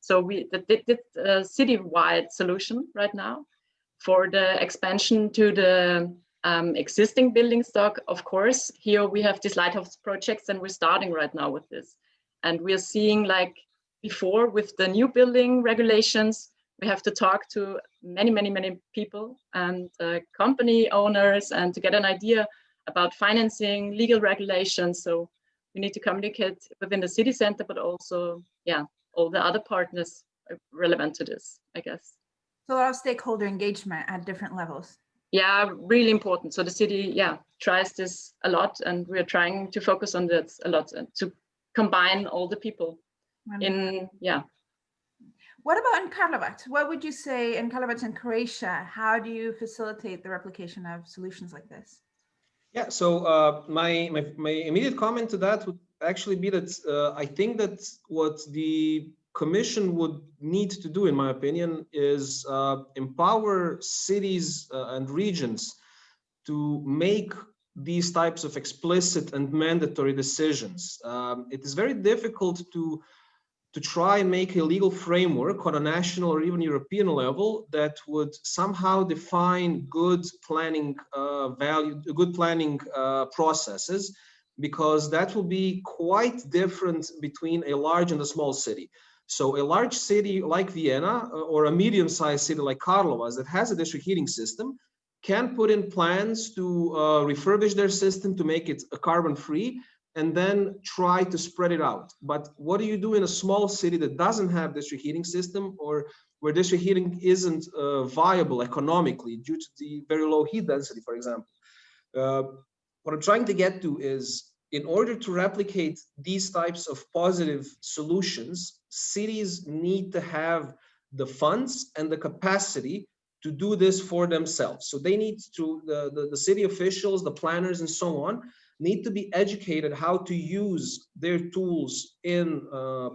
So we did a city-wide solution right now for the expansion to the existing building stock. Of course, here we have these lighthouse projects, and we're starting right now with this. And we're seeing, like before, with the new building regulations, we have to talk to many people and company owners and to get an idea about financing, legal regulations. So we need to communicate within the city center, but also, yeah, all the other partners are relevant to this, I guess. So a lot of stakeholder engagement at different levels. Yeah, really important. So the city, yeah, tries this a lot, and we're trying to focus on that a lot and to combine all the people in, yeah. What about in Karlovac? What would you say in Karlovac and Croatia? How do you facilitate the replication of solutions like this? Yeah, so my immediate comment to that would actually be that I think that what the Commission would need to do, in my opinion, is empower cities and regions to make these types of explicit and mandatory decisions. It is very difficult to try and make a legal framework on a national or even European level that would somehow define good planning processes, because that will be quite different between a large and a small city. So a large city like Vienna or a medium-sized city like Karlovac that has a district heating system can put in plans to refurbish their system to make it carbon-free, and then try to spread it out. But what do you do in a small city that doesn't have district heating system, or where district heating isn't viable economically due to the very low heat density, for example? What I'm trying to get to is, in order to replicate these types of positive solutions, cities need to have the funds and the capacity to do this for themselves. So they need to, the city officials, the planners, and so on, need to be educated how to use their tools in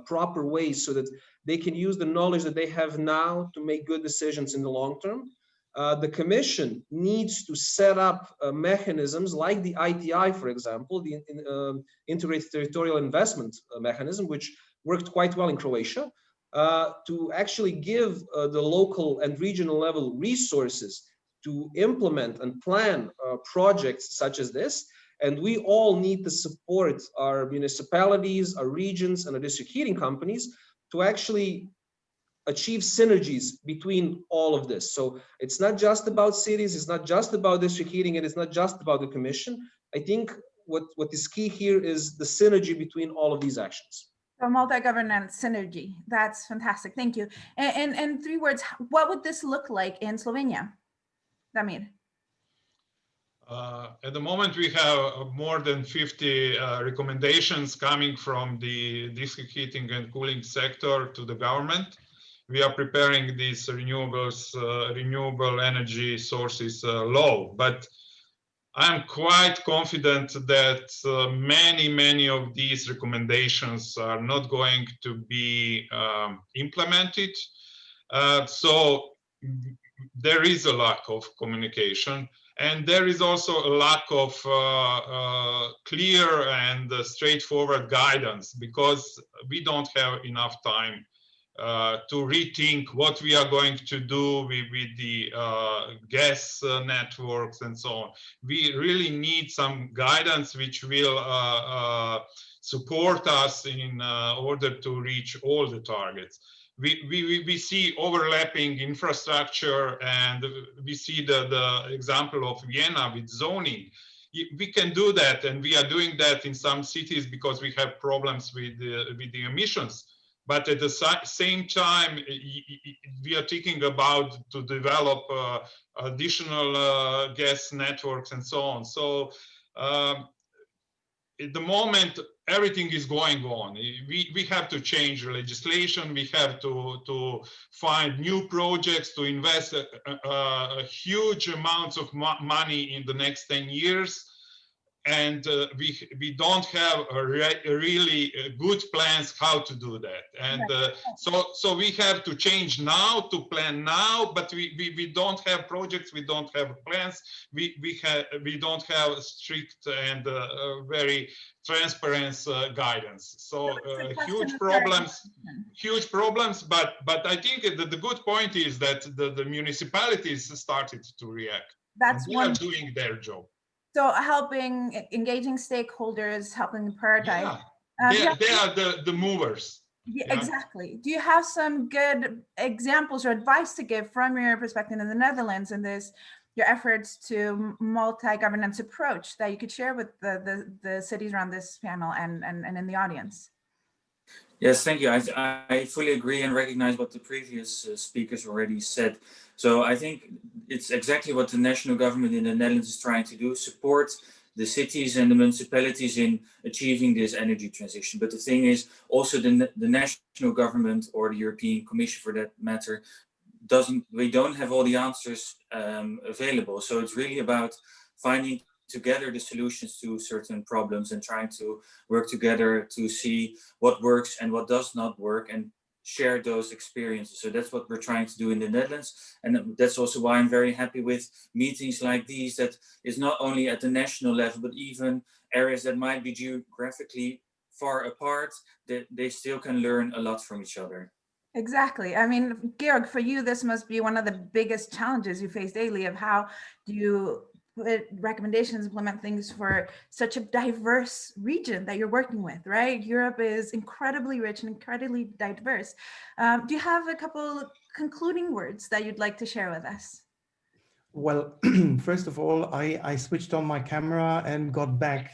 proper ways so that they can use the knowledge that they have now to make good decisions in the long term. The Commission needs to set up mechanisms like the ITI, for example, the Integrated Territorial Investment Mechanism, which worked quite well in Croatia, to actually give the local and regional level resources to implement and plan projects such as this. And we all need to support our municipalities, our regions, and our district heating companies to actually achieve synergies between all of this. So it's not just about cities, it's not just about district heating, and it's not just about the Commission. I think what is key here is the synergy between all of these actions. So multi-governance synergy, that's fantastic, thank you. And in 3 words, what would this look like in Slovenia? Damir. At the moment, we have more than 50 recommendations coming from the district heating and cooling sector to the government. We are preparing these renewable energy sources law, but I'm quite confident that many of these recommendations are not going to be implemented. So there is a lack of communication, and there is also a lack of clear and straightforward guidance, because we don't have enough time to rethink what we are going to do with the gas networks and so on. We really need some guidance which will support us in order to reach all the targets. We see overlapping infrastructure, and we see the example of Vienna with zoning. We can do that, and we are doing that in some cities because we have problems with the emissions. But at the same time, we are thinking about to develop additional gas networks and so on. So at the moment, everything is going on. We have to change legislation. We have to find new projects, to invest huge amounts of money in the next 10 years. And we don't have really good plans how to do that. And so we have to change now, to plan now, but we don't have projects, we don't have plans, we don't have strict and very transparent guidance. So huge problems, but I think that the good point is that the municipalities started to react. That's they are doing their job. So engaging stakeholders, helping prioritize. Yeah, they are the movers. Yeah, exactly. Do you have some good examples or advice to give from your perspective in the Netherlands in your efforts to multi-governance approach that you could share with the cities around this panel and in the audience? Yes, thank you. I fully agree and recognize what the previous speakers already said. So I think it's exactly what the national government in the Netherlands is trying to do, support the cities and the municipalities in achieving this energy transition. But the thing is, also the national government, or the European Commission for that matter, we don't have all the answers available. So it's really about finding together the solutions to certain problems and trying to work together to see what works and what does not work, and share those experiences. So that's what we're trying to do in the Netherlands. And that's also why I'm very happy with meetings like these, that is not only at the national level, but even areas that might be geographically far apart, that they still can learn a lot from each other. Exactly. I mean, Georg, for you, this must be one of the biggest challenges you face daily, of how do you put recommendations, implement things for such a diverse region that you're working with, right? Europe is incredibly rich and incredibly diverse. Do you have a couple concluding words that you'd like to share with us? Well, first of all, I switched on my camera and got back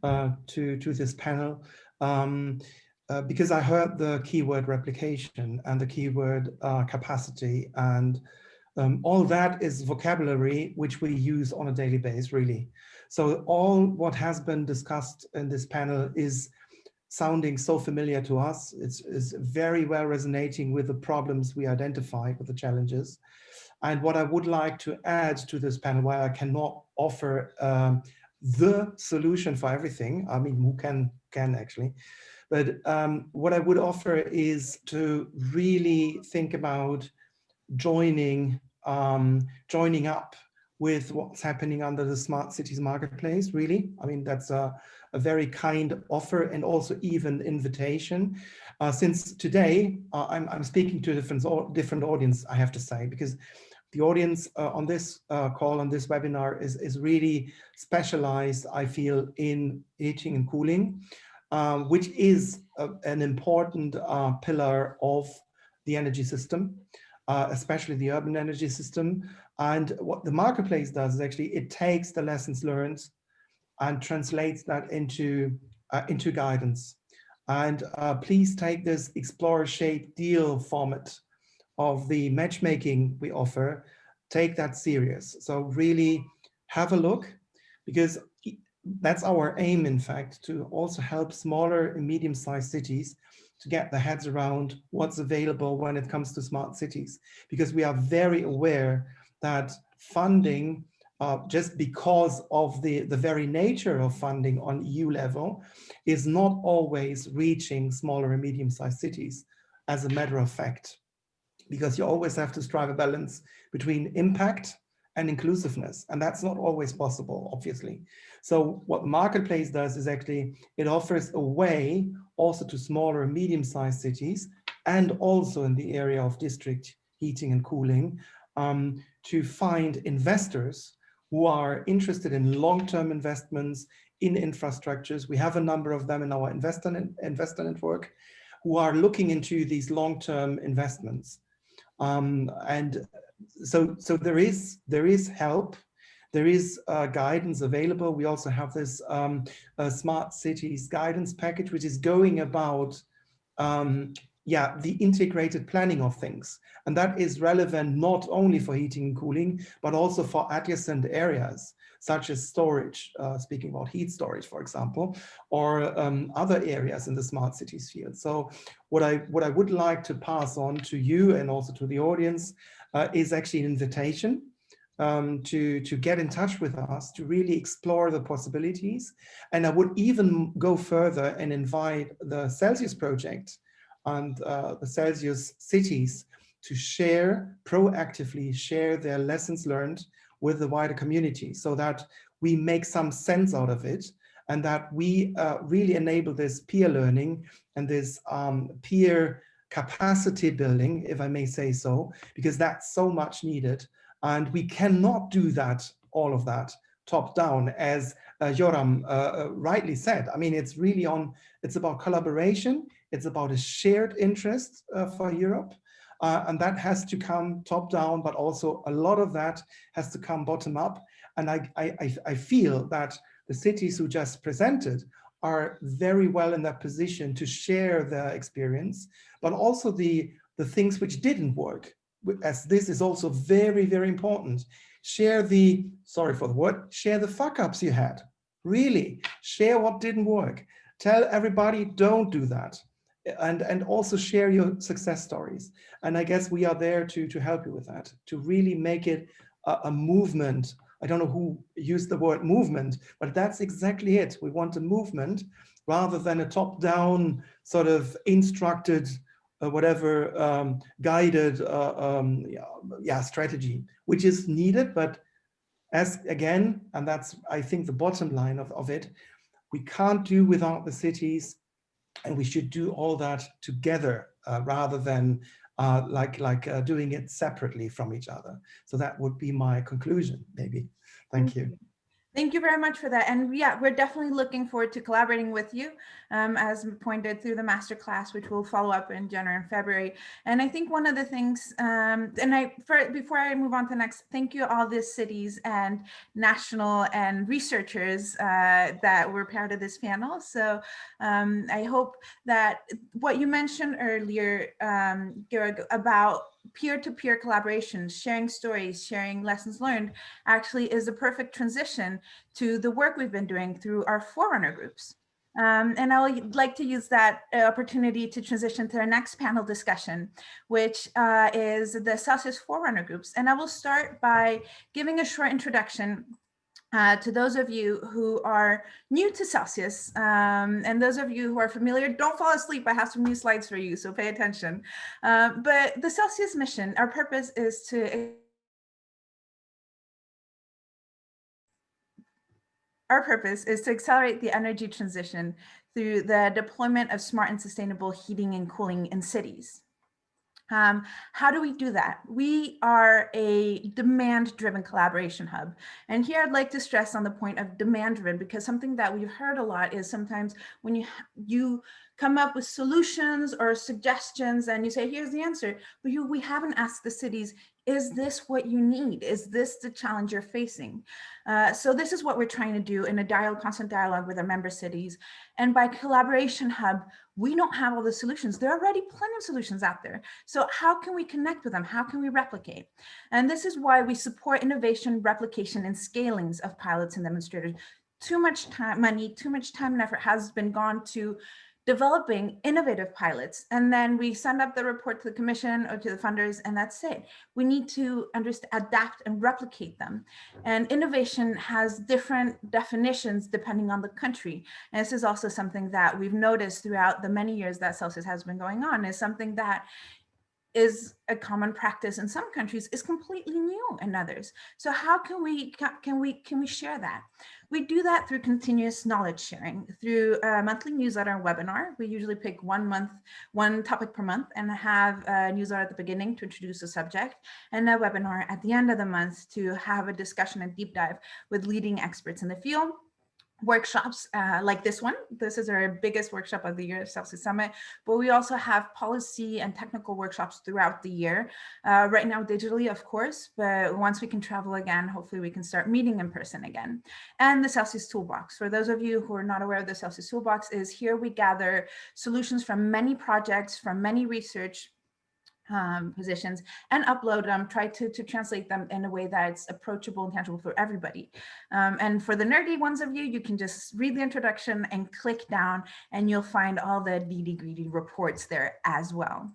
to this panel because I heard the keyword replication and the keyword capacity, and all that is vocabulary which we use on a daily basis, really. So all what has been discussed in this panel is sounding so familiar to us. It's very well resonating with the problems we identify, with the challenges. And what I would like to add to this panel, where I cannot offer the solution for everything. I mean, who can actually? But what I would offer is to really think about joining up with what's happening under the Smart Cities Marketplace, really. I mean, that's a very kind offer and also even invitation. Since today, I'm speaking to a different audience, I have to say, because the audience on this call, on this webinar is really specialized, I feel, in heating and cooling, which is an important pillar of the energy system, especially the urban energy system. And what the marketplace does is actually it takes the lessons learned and translates that into guidance. And please take this Explorer Shape deal format of the matchmaking we offer, take that serious. So really have a look, because that's our aim, in fact, to also help smaller and medium-sized cities to get their heads around what's available when it comes to smart cities, because we are very aware that funding, just because of the very nature of funding on EU level, is not always reaching smaller and medium-sized cities, as a matter of fact, because you always have to strike a balance between impact and inclusiveness, and that's not always possible, obviously. So what the marketplace does is actually it offers a way also to smaller and medium-sized cities, and also in the area of district heating and cooling, to find investors who are interested in long-term investments in infrastructures. We have a number of them in our investor network who are looking into these long-term investments. And so there is help, there is guidance available. We also have this Smart Cities guidance package, which is going about the integrated planning of things. And that is relevant not only for heating and cooling, but also for adjacent areas, such as storage, speaking about heat storage, for example, or other areas in the smart cities field. So what I would like to pass on to you and also to the audience is actually an invitation to get in touch with us, to really explore the possibilities. And I would even go further and invite the Celsius project and the Celsius cities to proactively share their lessons learned with the wider community, so that we make some sense out of it, and that we really enable this peer learning and this peer capacity building, if I may say so, because that's so much needed. And we cannot do that, all of that, top down, as Joram rightly said. I mean, it's really it's about collaboration. It's about a shared interest for Europe. And that has to come top down, but also a lot of that has to come bottom up. And I feel that the cities who just presented are very well in that position to share their experience, but also the things which didn't work, as this is also very, very important. Share the, sorry for the word, share the fuck ups you had. Really, share what didn't work. Tell everybody, don't do that. And also share your success stories. And I guess we are there to help you with that, to really make it a movement. I don't know who used the word movement, but that's exactly it. We want a movement rather than a top-down sort of instructed, guided strategy, which is needed. But as again, and that's, I think, the bottom line of it, we can't do without the cities. And we should do all that together rather than doing it separately from each other. So that would be my conclusion, maybe. Thank you. Thank you very much for that. And yeah, we're definitely looking forward to collaborating with you, as pointed through the masterclass, which will follow up in January and February. And I think one of the things, before I move on to the next, thank you all the cities and national and researchers that were part of this panel. So I hope that what you mentioned earlier, Georg, about peer-to-peer collaboration, sharing stories, sharing lessons learned, actually is a perfect transition to the work we've been doing through our forerunner groups. And I would like to use that opportunity to transition to our next panel discussion, which is the Celsius forerunner groups. And I will start by giving a short introduction To those of you who are new to Celsius, and those of you who are familiar, don't fall asleep. I have some new slides for you, so pay attention. But the Celsius mission, our purpose is to accelerate the energy transition through the deployment of smart and sustainable heating and cooling in cities. How do we do that? We are a demand-driven collaboration hub. And here I'd like to stress on the point of demand-driven, because something that we've heard a lot is sometimes when you come up with solutions or suggestions and you say, here's the answer, but we haven't asked the cities, is this what you need? Is this the challenge you're facing? So this is what we're trying to do in a constant dialogue with our member cities. And by Collaboration Hub, we don't have all the solutions. There are already plenty of solutions out there. So how can we connect with them? How can we replicate? And this is why we support innovation, replication, and scalings of pilots and demonstrators. Too much time, money, too much time and effort has been gone to developing innovative pilots, and then we send up the report to the commission or to the funders, and that's it. We need to adapt and replicate them. And innovation has different definitions depending on the country. And this is also something that we've noticed throughout the many years that Celsius has been going on, is something that is a common practice in some countries is completely new in others. So how can we share that? We do that through continuous knowledge sharing, through a monthly newsletter and webinar. We usually pick one topic per month and have a newsletter at the beginning to introduce a subject, and a webinar at the end of the month to have a discussion and deep dive with leading experts in the field. Workshops like this one. This is our biggest workshop of the year, Celsius Summit, but we also have policy and technical workshops throughout the year. Right now digitally, of course, but once we can travel again, hopefully we can start meeting in person again. And the Celsius Toolbox. For those of you who are not aware of the Celsius Toolbox, is here we gather solutions from many projects, from many research positions, and upload them, try to translate them in a way that's approachable and tangible for everybody. And for the nerdy ones of you, you can just read the introduction and click down and you'll find all the nitty-gritty reports there as well.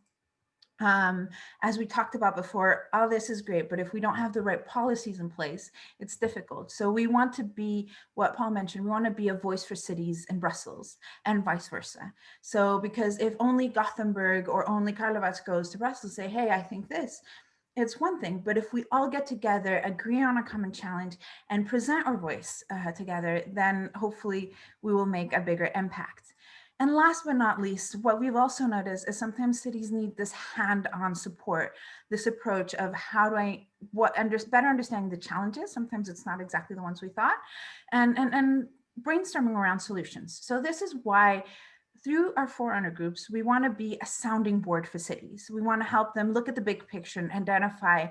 As we talked about before, all this is great, but if we don't have the right policies in place, it's difficult. So we want to be, what Paul mentioned, we want to be a voice for cities in Brussels and vice versa. So because if only Gothenburg or only Karlovac goes to Brussels and say, hey, I think this, it's one thing, but if we all get together, agree on a common challenge and present our voice together, then hopefully we will make a bigger impact. And last but not least, what we've also noticed is sometimes cities need this hand-on support, this approach of how do better understanding the challenges. Sometimes it's not exactly the ones we thought, and brainstorming around solutions. So this is why through our forerunner groups, we want to be a sounding board for cities. We want to help them look at the big picture and identify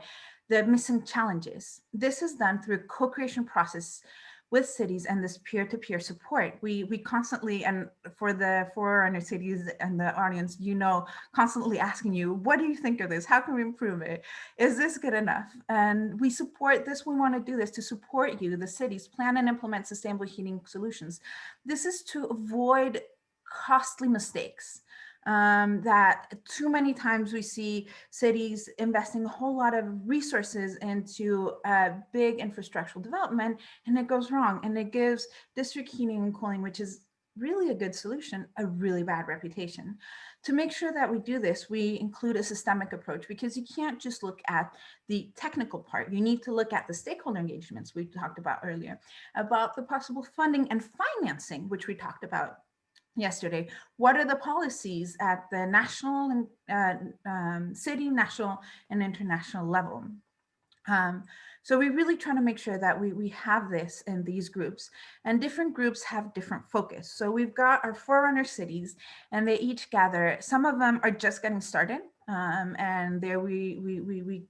the missing challenges. This is done through a co-creation process with cities and this peer-to-peer support. We constantly, and for the forerunner cities and the audience, constantly asking you, what do you think of this? How can we improve it? Is this good enough? And we support this. We want to do this to support you, the cities, plan and implement sustainable heating solutions. This is to avoid costly mistakes. That too many times we see cities investing a whole lot of resources into big infrastructural development, and it goes wrong, and it gives district heating and cooling, which is really a good solution, a really bad reputation. To make sure that we do this, we include a systemic approach, because you can't just look at the technical part. You need to look at the stakeholder engagements we talked about earlier, about the possible funding and financing, which we talked about yesterday. What are the policies at the national and city, national and international level? So we really try to make sure that we have this in these groups, and different groups have different focus. So we've got our forerunner cities, and they each gather. Some of them are just getting started, and there we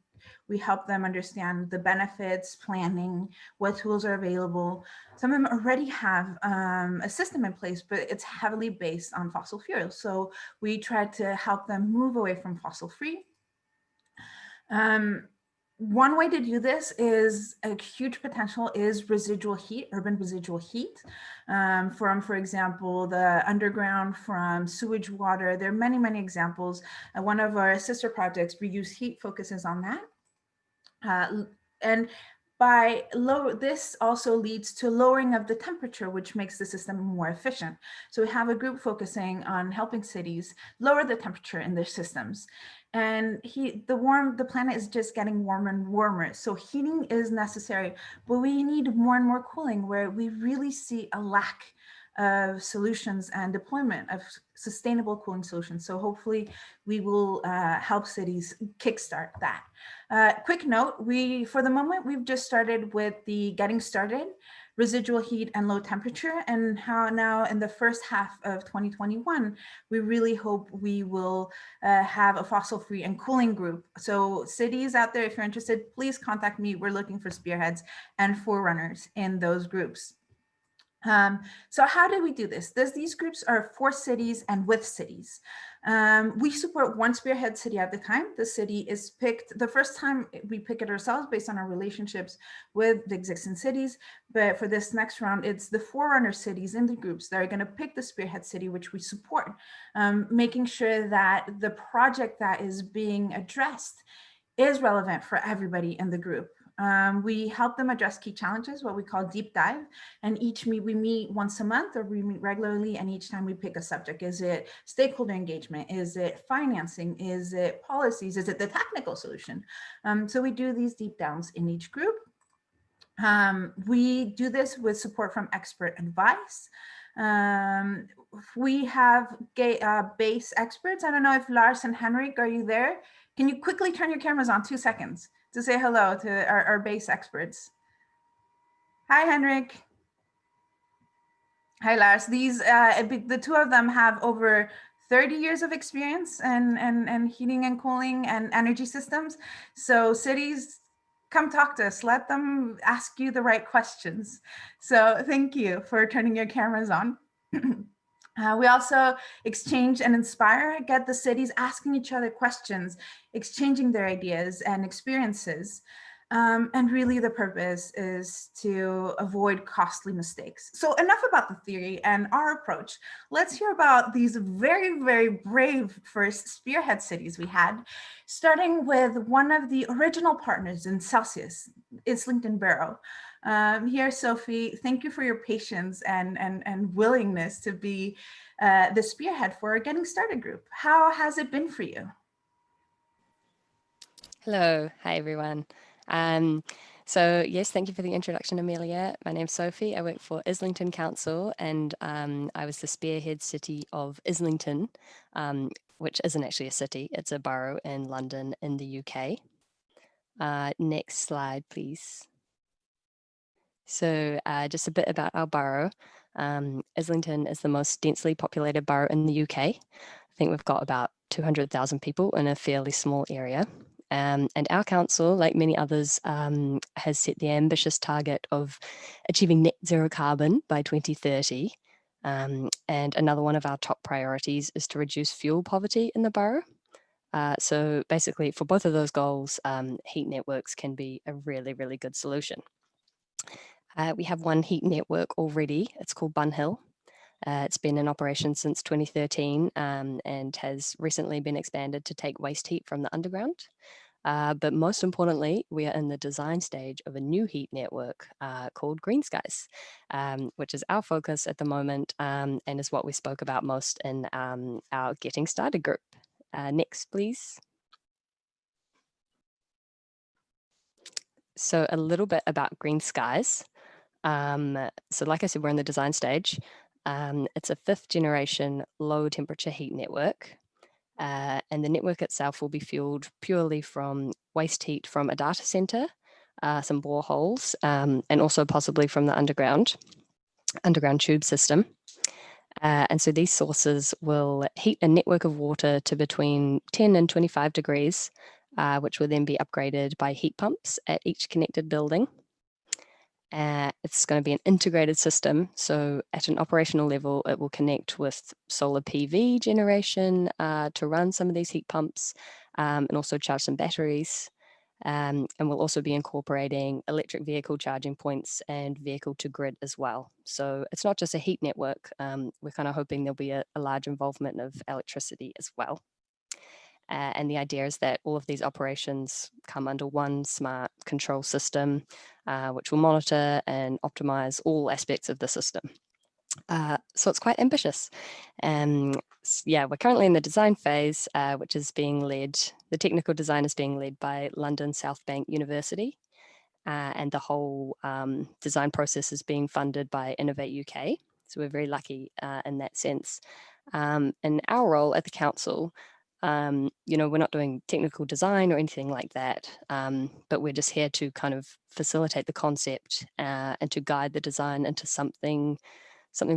help them understand the benefits, planning, what tools are available. Some of them already have a system in place, but it's heavily based on fossil fuels. So we try to help them move away from fossil free. One way to do this is a huge potential is residual heat, urban residual heat, from, for example, the underground, from sewage water. There are many, many examples. One of our sister projects, Reuse Heat, focuses on that. And This also leads to lowering of the temperature, which makes the system more efficient. So we have a group focusing on helping cities lower the temperature in their systems. And the planet is just getting warmer and warmer. So heating is necessary, but we need more and more cooling, where we really see a lack of solutions and deployment of sustainable cooling solutions. So hopefully we will help cities kickstart that. Quick note, for the moment, we've just started with the getting started, residual heat and low temperature, and how now in the first half of 2021, we really hope we will have a fossil-free and cooling group. So cities out there, if you're interested, please contact me. We're looking for spearheads and forerunners in those groups. So how do we do this? These groups are for cities and with cities. We support one spearhead city at a time. The city is picked, the first time we pick it ourselves based on our relationships with the existing cities. But for this next round, it's the forerunner cities in the groups that are going to pick the spearhead city, which we support, making sure that the project that is being addressed is relevant for everybody in the group. We help them address key challenges, what we call deep dive, and we meet once a month, or we meet regularly, and each time we pick a subject. Is it stakeholder engagement? Is it financing? Is it policies? Is it the technical solution? So we do these deep downs in each group. We do this with support from expert advice. We have base experts. I don't know if Lars and Henrik, are you there? Can you quickly turn your cameras on 2 seconds to say hello to our base experts? Hi, Henrik. Hi, Lars. The two of them have over 30 years of experience in heating and cooling and energy systems. So cities, come talk to us. Let them ask you the right questions. So thank you for turning your cameras on. We also exchange and inspire, get the cities asking each other questions, exchanging their ideas and experiences. And really the purpose is to avoid costly mistakes. So enough about the theory and our approach. Let's hear about these very, very brave first spearhead cities we had, starting with one of the original partners in Celsius, Islington Borough. Here, Sophie, thank you for your patience and willingness to be the spearhead for our Getting Started group. How has it been for you? Hello, hi everyone. So yes, thank you for the introduction, Amelia. My name's Sophie. I work for Islington Council, and I was the spearhead city of Islington, which isn't actually a city, it's a borough in London in the UK. Next slide, please. So just a bit about our borough. Islington is the most densely populated borough in the UK. I think we've got about 200,000 people in a fairly small area. And our council, like many others, has set the ambitious target of achieving net zero carbon by 2030. And another one of our top priorities is to reduce fuel poverty in the borough. So basically, for both of those goals, heat networks can be a really, really good solution. We have one heat network already. It's called Bunhill. It's been in operation since 2013 and has recently been expanded to take waste heat from the underground. But most importantly, we are in the design stage of a new heat network called Green Skies, which is our focus at the moment and is what we spoke about most in our Getting Started group. Next, please. So a little bit about Green Skies. So like I said, we're in the design stage. It's a 5th generation low temperature heat network. And the network itself will be fueled purely from waste heat from a data center, some boreholes, and also possibly from the underground tube system. And so these sources will heat a network of water to between 10 and 25 degrees, which will then be upgraded by heat pumps at each connected building. It's going to be an integrated system. So at an operational level, it will connect with solar PV generation to run some of these heat pumps and also charge some batteries. And we'll also be incorporating electric vehicle charging points and vehicle to grid as well. So it's not just a heat network. We're kind of hoping there'll be a large involvement of electricity as well. And the idea is that all of these operations come under one smart control system, which will monitor and optimize all aspects of the system. So it's quite ambitious. Yeah, we're currently in the design phase, which is being led, the technical design is being led by London South Bank University. And the whole design process is being funded by Innovate UK. So we're very lucky in that sense. And our role at the council, you know, we're not doing technical design or anything like that, but we're just here to kind of facilitate the concept and to guide the design into something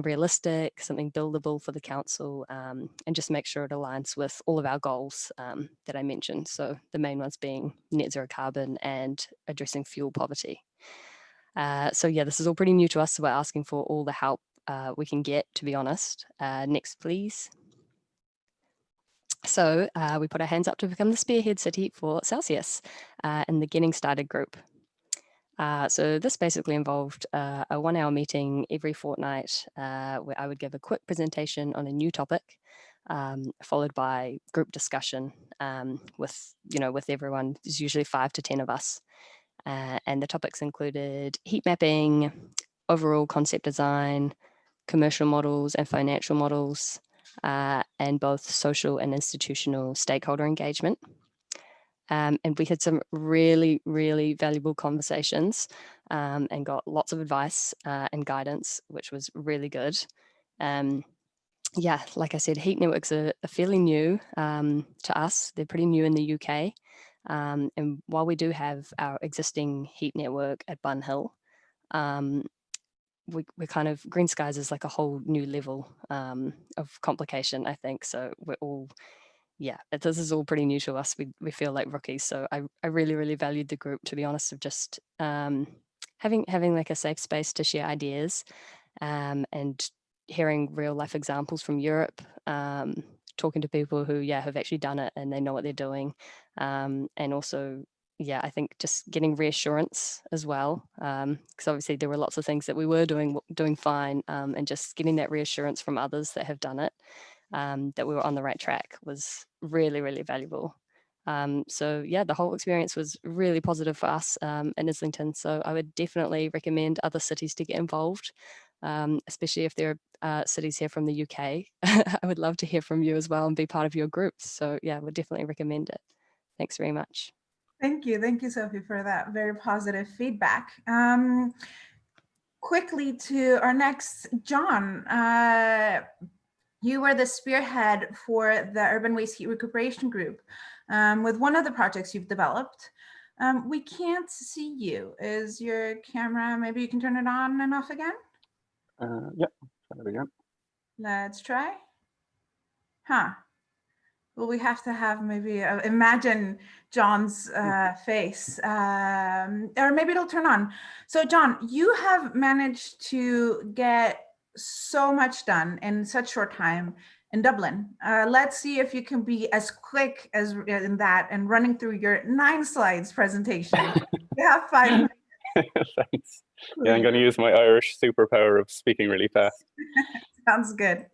realistic, something buildable for the council, and just make sure it aligns with all of our goals that I mentioned. So the main ones being net zero carbon and addressing fuel poverty. So yeah, this is all pretty new to us. So we're asking for all the help we can get, to be honest. Next, please. So we put our hands up to become the spearhead city for Celsius in the Getting Started group. So this basically involved a 1-hour meeting every fortnight where I would give a quick presentation on a new topic, followed by group discussion with everyone. There's usually 5 to 10 of us. And the topics included heat mapping, overall concept design, commercial models and financial models, and both social and institutional stakeholder engagement. And we had some really, really valuable conversations and got lots of advice and guidance, which was really good. Yeah, like I said, heat networks are fairly new to us. They're pretty new in the UK. And while we do have our existing heat network at Bun Hill, we're kind of, Green Skies is like a whole new level of complication, I think. So we're all, yeah, this is all pretty new to us. We feel like rookies. So I really, really valued the group, to be honest, of just having like a safe space to share ideas and hearing real life examples from Europe, talking to people who, yeah, have actually done it and they know what they're doing. And also, yeah, I think just getting reassurance as well, because obviously there were lots of things that we were doing fine, and just getting that reassurance from others that have done it, that we were on the right track was really, really valuable. So yeah, the whole experience was really positive for us in Islington. So I would definitely recommend other cities to get involved, especially if there are cities here from the UK. I would love to hear from you as well and be part of your groups. So yeah, I would definitely recommend it. Thanks very much. Thank you, Sophie, for that very positive feedback. Quickly to our next, John. You were the spearhead for the Urban Waste Heat Recuperation Group with one of the projects you've developed. We can't see you. Is your camera, maybe you can turn it on and off again? Yeah, try it again. Let's try. Huh. Well, we have to have maybe imagine John's face, or maybe it'll turn on. So John, you have managed to get so much done in such short time in Dublin. Let's see if you can be as quick as in that and running through your 9 slides presentation. You have 5 minutes. Thanks. Yeah, I'm going to use my Irish superpower of speaking really fast. Sounds good.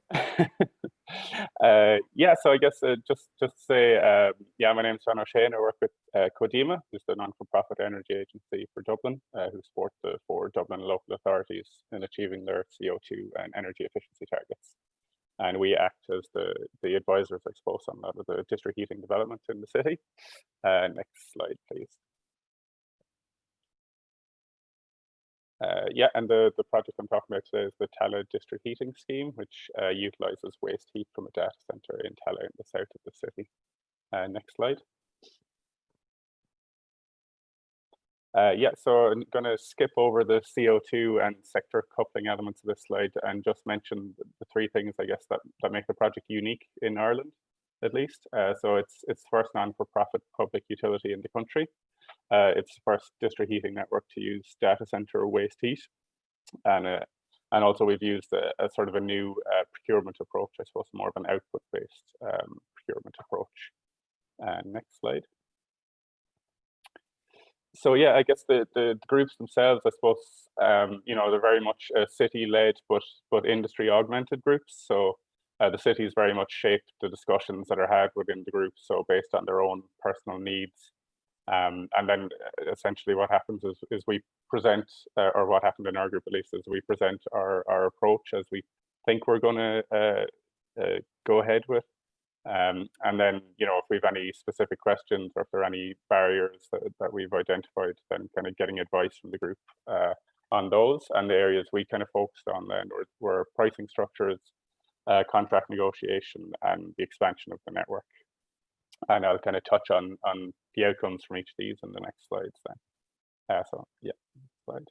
Yeah, so I guess just to say, yeah, my name is John O'Shane. I work with CODEMA, who's the non-for-profit energy agency for Dublin, who support the 4 Dublin local authorities in achieving their CO2 and energy efficiency targets. And we act as the advisors, I suppose, on a lot of the district heating development in the city. Next slide, please. Yeah, and the project I'm talking about today is the Tala District Heating Scheme, which utilizes waste heat from a data center in Tala in the south of the city. Next slide. Yeah, so I'm going to skip over the CO2 and sector coupling elements of this slide and just mention the 3 things, I guess, that make the project unique in Ireland, at least. So it's the first non-for-profit public utility in the country. It's the first district heating network to use data center waste heat, and also we've used a sort of a new procurement approach, I suppose, more of an output-based procurement approach. Next slide. So yeah, I guess the groups themselves, I suppose, you know, they're very much city-led but industry-augmented groups. So the cities very much shape the discussions that are had within the group, so based on their own personal needs. And then essentially what happens is we present, or what happened in our group at least, is we present our approach as we think we're going to go ahead with. And then, if we have any specific questions or if there are any barriers that we've identified, then kind of getting advice from the group on those. And the areas we kind of focused on then were pricing structures, contract negotiation, and the expansion of the network. And I'll kind of touch on the outcomes from each of these in the next slides then. So yeah, slide.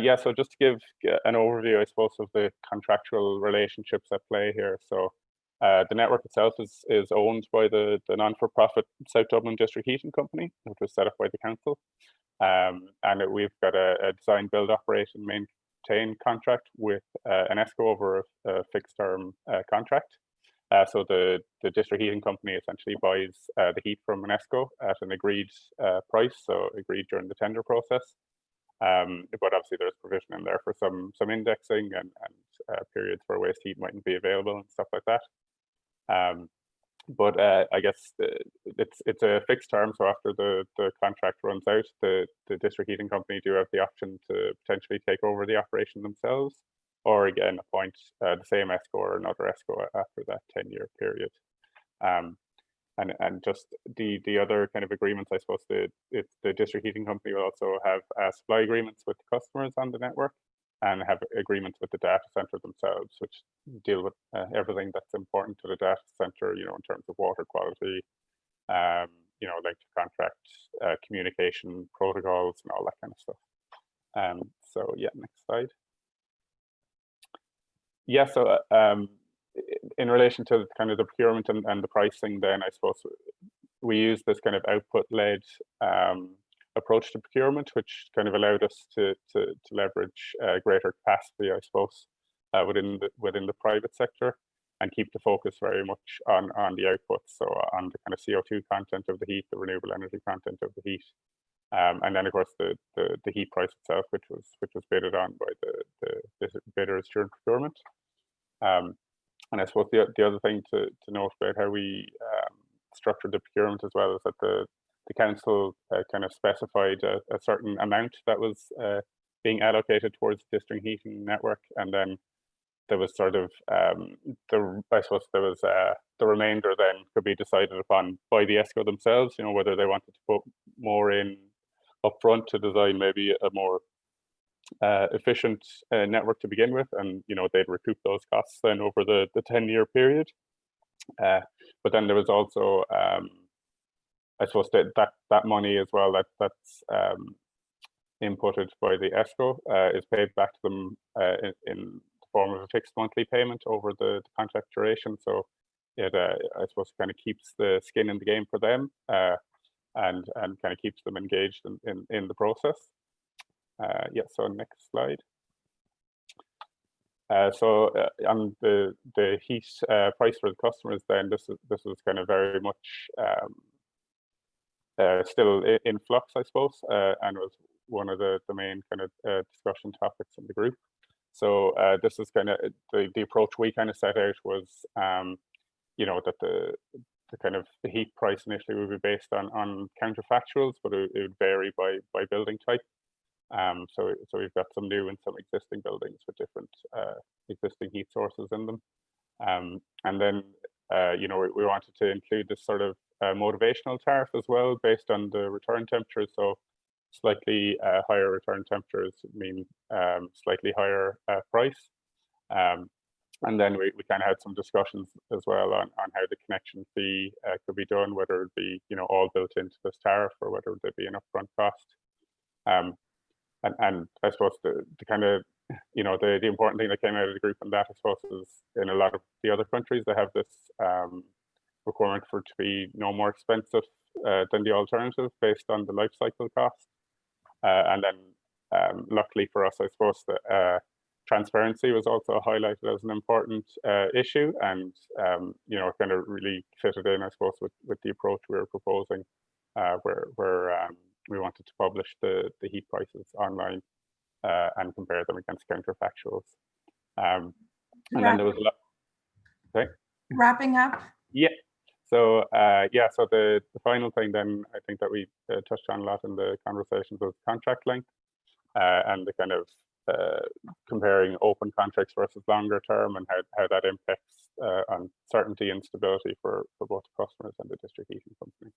Yeah, so just to give an overview, I suppose, of the contractual relationships at play here. So the network itself is owned by the non-for-profit South Dublin District Heating Company, which was set up by the council. And we've got a design, build, operate, and maintain contract with an ESCO over a fixed term contract. So the district heating company essentially buys the heat from an ESCO at an agreed price, so agreed during the tender process. But obviously there's provision in there for some indexing and periods where waste heat mightn't be available and stuff like that. But I guess it's a fixed term, so after the contract runs out, the district heating company do have the option to potentially take over the operation themselves, or again appoint the same ESCO or another ESCO after that 10-year period. And just the other kind of agreements, I suppose the district heating company will also have supply agreements with the customers on the network, and have agreements with the data center themselves, which deal with everything that's important to the data center, in terms of water quality, like the contract, communication protocols, and all that kind of stuff. So yeah, next slide. Yeah, so in relation to kind of the procurement and the pricing, then I suppose we use this kind of output-led approach to procurement, which kind of allowed us to leverage greater capacity, I suppose, within the private sector, and keep the focus very much on the outputs, so on the kind of CO2 content of the heat, the renewable energy content of the heat, and then of course the heat price itself, which was bidded on by the bidders during procurement. And I suppose the other thing to note about how we structured the procurement as well is that the council kind of specified a certain amount that was being allocated towards the district heating network, and then there was sort of I suppose there was the remainder then could be decided upon by the ESCO themselves, whether they wanted to put more in upfront to design maybe a more efficient network to begin with, and they'd recoup those costs then over the 10-year period. But then there was also I suppose that money as well that's inputted by the ESCO is paid back to them in the form of a fixed monthly payment over the contract duration. So it I suppose kind of keeps the skin in the game for them, and kind of keeps them engaged in the process. Yeah, so next slide. So on the heat price for the customers, then this is kind of very much still in flux, I suppose, and was one of the main kind of discussion topics in the group. So this is kind of the approach we kind of set out was, that the kind of the heat price initially would be based on counterfactuals, but it would vary by building type. So we've got some new and some existing buildings with different existing heat sources in them. And then, we wanted to include this sort of motivational tariff as well, based on the return temperatures. So slightly higher return temperatures mean slightly higher price. And then we kind of had some discussions as well on how the connection fee could be done, whether it be all built into this tariff or whether there'd be an upfront cost. And I suppose the kind of the important thing that came out of the group on that, I suppose, is in a lot of the other countries they have this requirement for it to be no more expensive than the alternative based on the life cycle cost. And then luckily for us, I suppose that transparency was also highlighted as an important issue, and kind of really fitted in, I suppose, with the approach we were proposing, where we wanted to publish the heat prices online and compare them against counterfactuals. And then there was a lot. Okay. Wrapping up. Yeah. So yeah, so the final thing then I think that we touched on a lot in the conversations was contract length and the kind of comparing open contracts versus longer term and how that impacts on certainty and stability for both customers and the district heating company.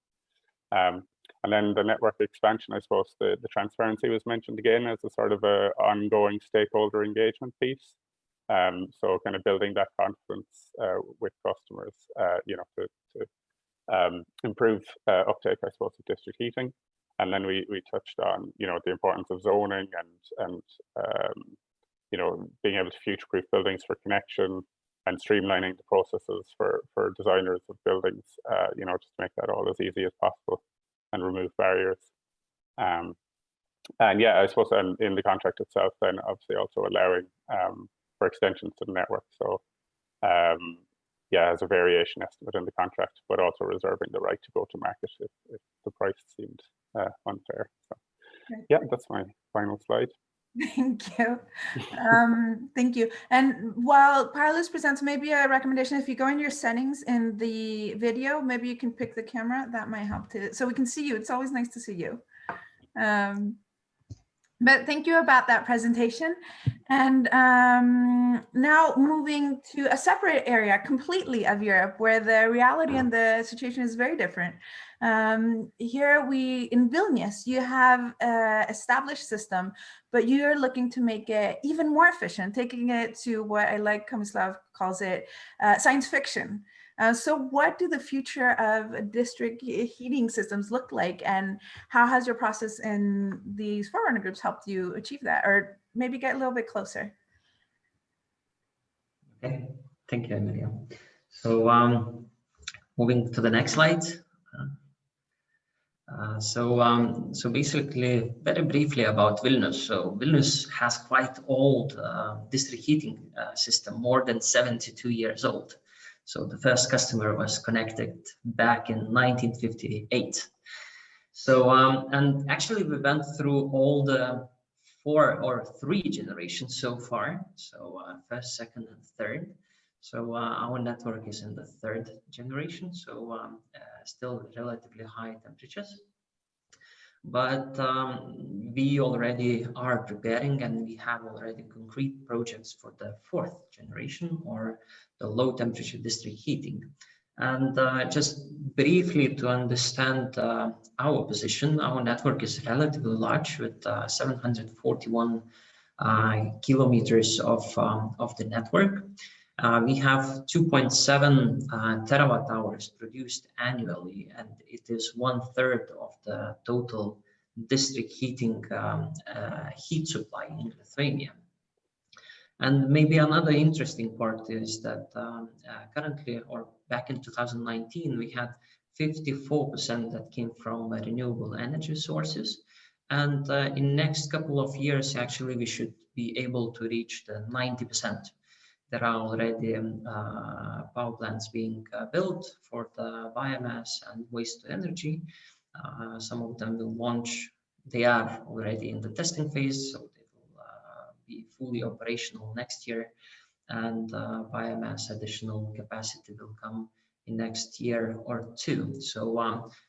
And then the network expansion, I suppose the transparency was mentioned again as a sort of a ongoing stakeholder engagement piece. So kind of building that confidence with customers, you know, to improve uptake, I suppose, of district heating. And then we touched on, you know, the importance of zoning and you know, being able to future-proof buildings for connection and streamlining the processes for designers of buildings, you know, just to make that all as easy as possible and remove barriers. And yeah, I suppose in the contract itself, then obviously also allowing for extensions to the network. So yeah, as a variation estimate in the contract, but also reserving the right to go to market if the price seemed unfair. So yeah, that's my final slide. Thank you. Thank you. And while Paralus presents, maybe a recommendation, if you go into your settings in the video, maybe you can pick the camera. That might help too. So we can see you. It's always nice to see you. But thank you about that presentation. And now moving to a separate area completely of Europe, where the reality and the situation is very different. Here in Vilnius, you have an established system, but you're looking to make it even more efficient, taking it to what I like Tomislav calls it, science fiction. So what do the future of district heating systems look like, and how has your process in these forerunner groups helped you achieve that, or maybe get a little bit closer? Okay, thank you, Emilia. So moving to the next slide. So basically, very briefly about Vilnius. So Vilnius has quite old district heating system, more than 72 years old. So the first customer was connected back in 1958. So, and actually we went through all the 4 or 3 generations so far. So first, second, and third. So our network is in the 3rd generation. So still relatively high temperatures. But we already are preparing, and we have already concrete projects for the 4th generation, or the low temperature district heating. And just briefly to understand our position, our network is relatively large with 741 kilometers of the network. We have 2.7 terawatt hours produced annually, and it is 1/3 of the total district heating heat supply in Lithuania. And maybe another interesting part is that currently, or back in 2019, we had 54% that came from renewable energy sources. And in next couple of years, actually, we should be able to reach the 90%. There are already power plants being built for the biomass and waste to energy. Some of them will launch. They are already in the testing phase, so they will be fully operational next year. And biomass additional capacity will come in next year or 2. So,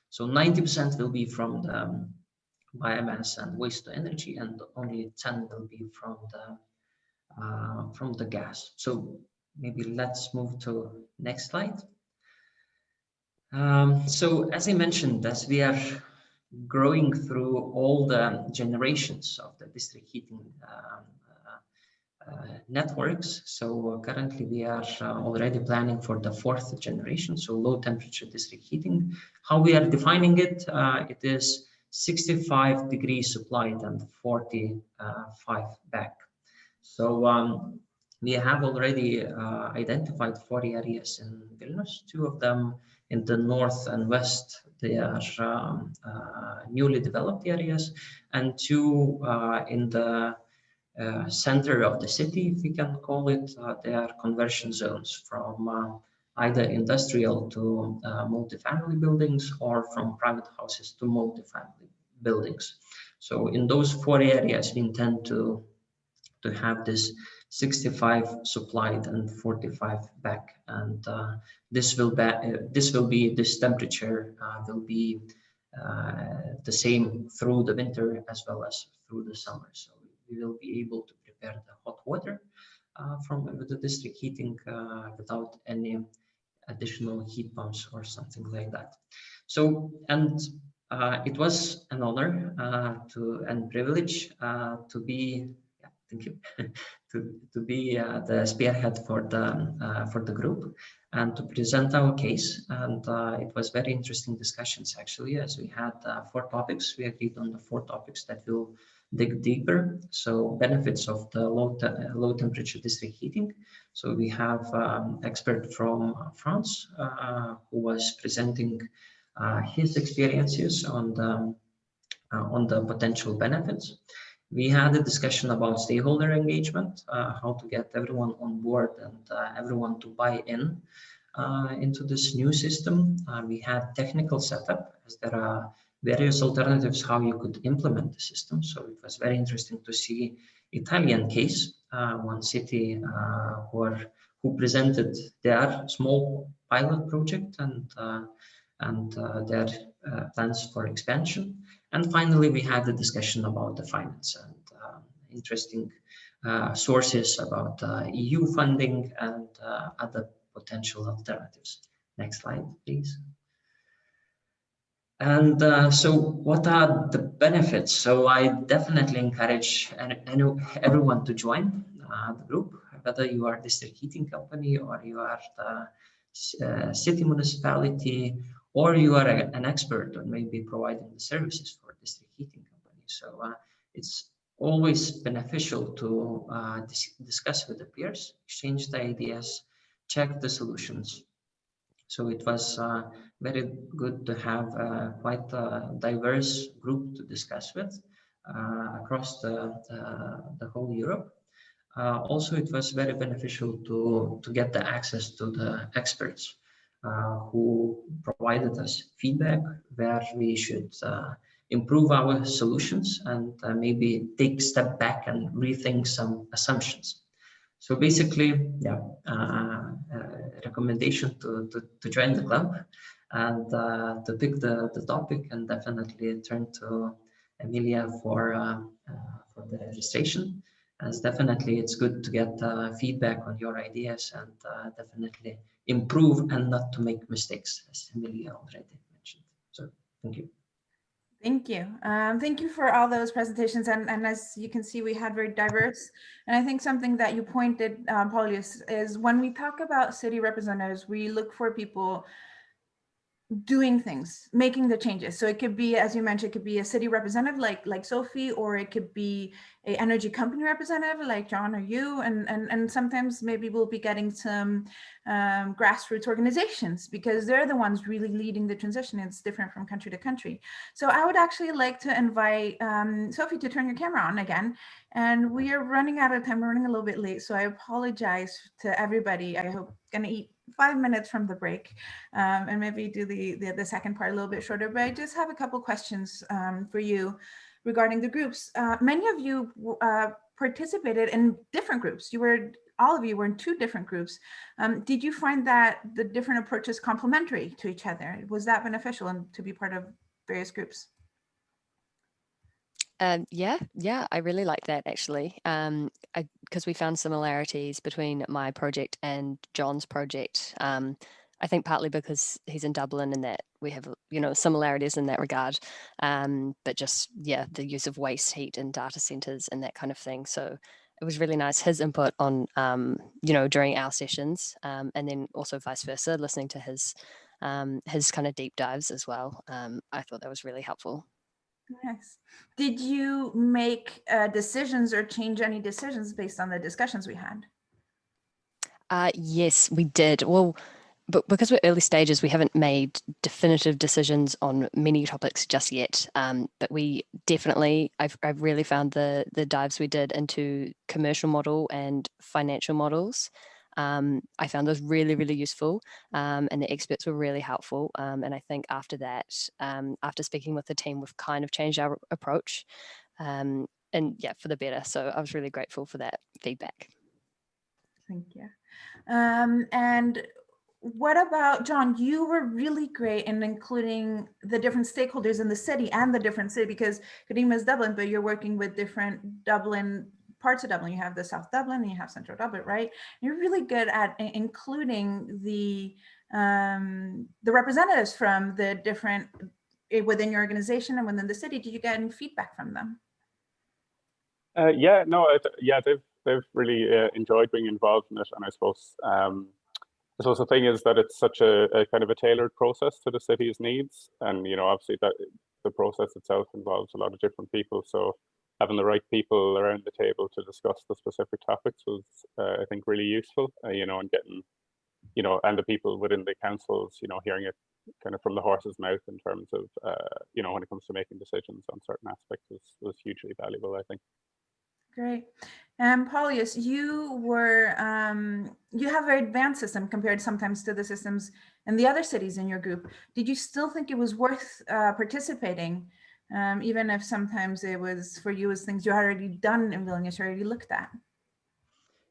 so 90% will be from the biomass and waste to energy, and only 10 will be from the gas. So maybe let's move to next slide. So as I mentioned, as we are growing through all the generations of the district heating networks, so currently we are already planning for the 4th generation, so low temperature district heating. How we are defining it, it is 65 degrees supplied and 45 back. So we have already identified 4 areas in Vilnius, 2 of them in the north and west. They are newly developed areas, and 2 in the center of the city, if we can call it. They are conversion zones from either industrial to multifamily buildings, or from private houses to multifamily buildings. So in those 4 areas, we intend to to have this 65 supplied and 45 back, and this temperature will be the same through the winter as well as through the summer. So we will be able to prepare the hot water from the district heating without any additional heat pumps or something like that. So, and it was an honor and privilege to be, thank you, to be the spearhead for the group and to present our case. And it was very interesting discussions actually, as we had 4 topics. We agreed on the 4 topics that will dig deeper. So benefits of the low temperature district heating. So we have expert from France who was presenting his experiences on the potential benefits. We had a discussion about stakeholder engagement, how to get everyone on board and everyone to buy in into this new system. We had technical setup, as there are various alternatives how you could implement the system. So it was very interesting to see Italian case, one city who presented their small pilot project and their plans for expansion. And finally, we had the discussion about the finance and interesting sources about EU funding and other potential alternatives. Next slide, please. And so what are the benefits? So I definitely encourage everyone to join the group, whether you are a district heating company or you are the city municipality, or you are an expert or maybe providing the services for district heating company. So it's always beneficial to discuss with the peers, exchange the ideas, check the solutions. So it was very good to have quite a diverse group to discuss with across the whole Europe. Also, it was very beneficial to get the access to the experts who provided us feedback where we should improve our solutions and maybe take a step back and rethink some assumptions. So basically, yeah, recommendation to join the club and to pick the topic, and definitely turn to Emilia for the registration. As definitely it's good to get feedback on your ideas and definitely improve and not to make mistakes, as Emilia already mentioned. So thank you. Thank you. Thank you for all those presentations. And as you can see, we had very diverse. And I think something that you pointed, Paulius, is when we talk about city representatives, we look for people doing things, making the changes. So it could be, as you mentioned, it could be a city representative like Sophie, or it could be an energy company representative like John or you. And sometimes maybe we'll be getting some grassroots organizations, because they're the ones really leading the transition. It's different from country to country. So I would actually like to invite Sophie to turn your camera on again. And we are running out of time. We're running a little bit late. So I apologize to everybody. I hope going to eat 5 minutes from the break and maybe do the second part a little bit shorter. But I just have a couple questions for you regarding the groups. Many of you participated in different groups. All of you were in 2 different groups. Did you find that the different approaches complementary to each other? Was that beneficial and to be part of various groups? Yeah, I really like that actually, because we found similarities between my project and John's project. I think partly because he's in Dublin and that we have, similarities in that regard, but just, yeah, the use of waste heat in data centers and that kind of thing. So it was really nice, his input on, during our sessions, and then also vice versa, listening to his kind of deep dives as well. I thought that was really helpful. Nice. Did you make decisions or change any decisions based on the discussions we had? Yes, we did. Well, but because we're early stages, we haven't made definitive decisions on many topics just yet. But we definitely, I've really found the dives we did into commercial model and financial models. I found those really, really useful, and the experts were really helpful. And I think after that, after speaking with the team, we've kind of changed our approach. yeah, for the better. So I was really grateful for that feedback. Thank you. And what about, John, you were really great in including the different stakeholders in the city and the different city, because Kadima is Dublin, but you're working with different Dublin, parts of Dublin. You have the South Dublin and you have Central Dublin, right? You're really good at including the representatives from the different, within your organization and within the city. Did you get any feedback from them? Yeah, no, yeah, they've really enjoyed being involved in it, and I suppose the thing is that it's such a kind of a tailored process to the city's needs, and obviously that the process itself involves a lot of different people. So having the right people around the table to discuss the specific topics was, I think, really useful. And getting, and the people within the councils, hearing it kind of from the horse's mouth in terms of, when it comes to making decisions on certain aspects was hugely valuable, I think. Great. And Paulius, you were, you have a very advanced system compared sometimes to the systems in the other cities in your group. Did you still think it was worth participating, even if sometimes it was, for you, as things you had already done in Vilnius, already looked at?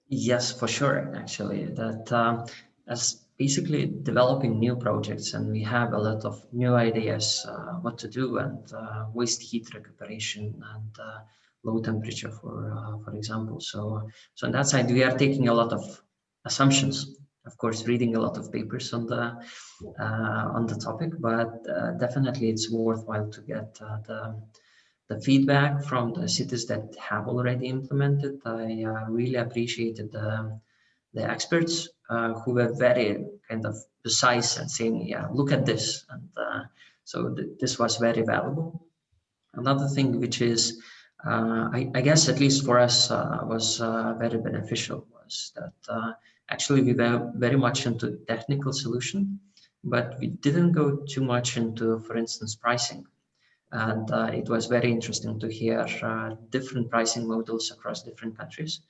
Yes, for sure, actually. That as basically developing new projects, and we have a lot of new ideas what to do, and waste heat recuperation and low temperature, for example. So on that side, we are taking a lot of assumptions, of course, reading a lot of papers on the topic, but definitely it's worthwhile to get the feedback from the cities that have already implemented. I really appreciated the experts who were very kind of precise and saying, yeah, look at this. And so this was very valuable. Another thing which is, I guess, at least for us, was very beneficial was that actually we were very much into technical solution, but we didn't go too much into, for instance, pricing. And it was very interesting to hear different pricing models across different countries.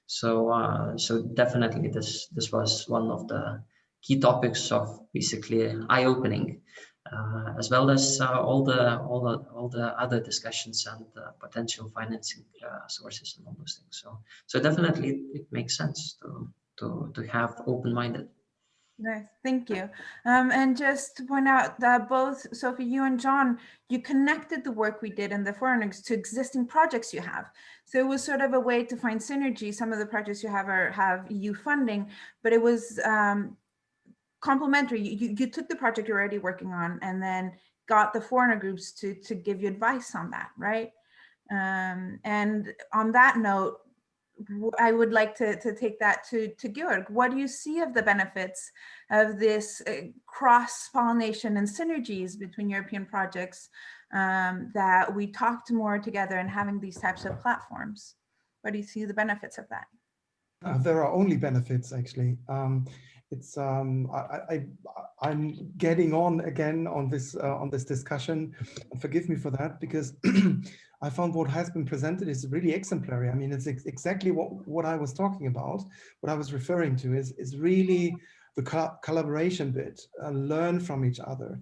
So so definitely this was one of the key topics of basically eye-opening, as well as all the other discussions and potential financing sources and all those things. So definitely it makes sense to have open-minded. Nice, thank you. And just to point out that both Sophie, you and John, you connected the work we did in the forerunners to existing projects you have. So it was sort of a way to find synergy. Some of the projects you have have EU funding, but it was complementary. You took the project you're already working on and then got the forerunner groups to give you advice on that, right? And on that note, I would like to take that to Georg. What do you see of the benefits of this cross-pollination and synergies between European projects, that we talked more together and having these types of platforms? What do you see the benefits of that? There are only benefits, actually. It's I'm getting on again on this discussion. Forgive me for that, because I found what has been presented is really exemplary. I mean, it's exactly what I was talking about. What I was referring to is really the collaboration bit. Learn from each other,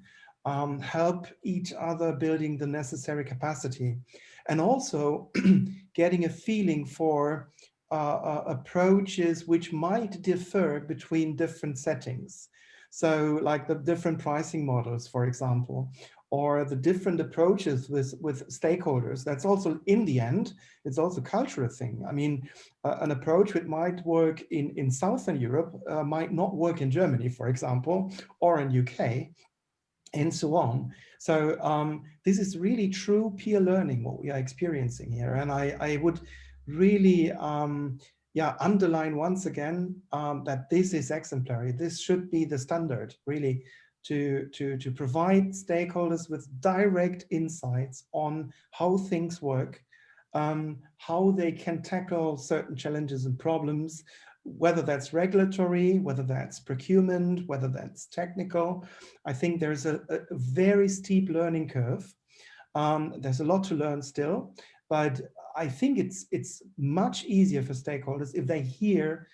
help each other building the necessary capacity, and also getting a feeling for approaches which might differ between different settings. So like the different pricing models, for example, or the different approaches with stakeholders. That's also, in the end, it's also a cultural thing. I mean, an approach which might work in Southern Europe might not work in Germany, for example, or in UK, and so on. So this is really true peer learning, what we are experiencing here. And I would really underline once again that this is exemplary. This should be the standard, really, to provide stakeholders with direct insights on how things work, how they can tackle certain challenges and problems, whether that's regulatory, whether that's procurement, whether that's technical. I think there's a very steep learning curve. There's a lot to learn still, but I think it's much easier for stakeholders if they hear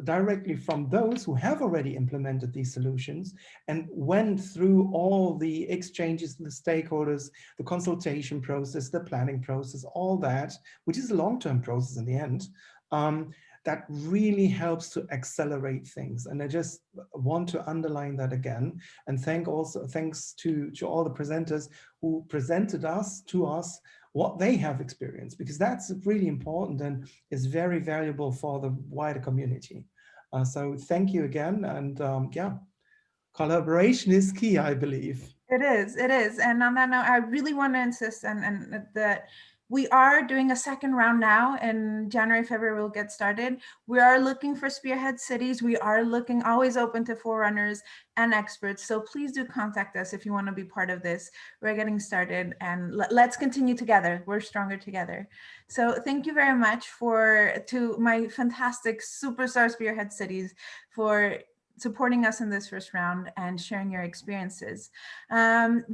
directly from those who have already implemented these solutions and went through all the exchanges with the stakeholders, the consultation process, the planning process, all that, which is a long-term process in the end, that really helps to accelerate things. And I just want to underline that again, and thanks to all the presenters who presented to us what they have experienced, because that's really important and is very valuable for the wider community. So thank you again, and yeah, collaboration is key, I believe. It is, and on that note, I really want to insist and that we are doing a second round now. In January, February, we'll get started. We are looking for spearhead cities. We are looking, always open to forerunners and experts. So please do contact us if you want to be part of this. We're getting started, and let's continue together. We're stronger together. So thank you very much to my fantastic superstar spearhead cities for supporting us in this first round and sharing your experiences.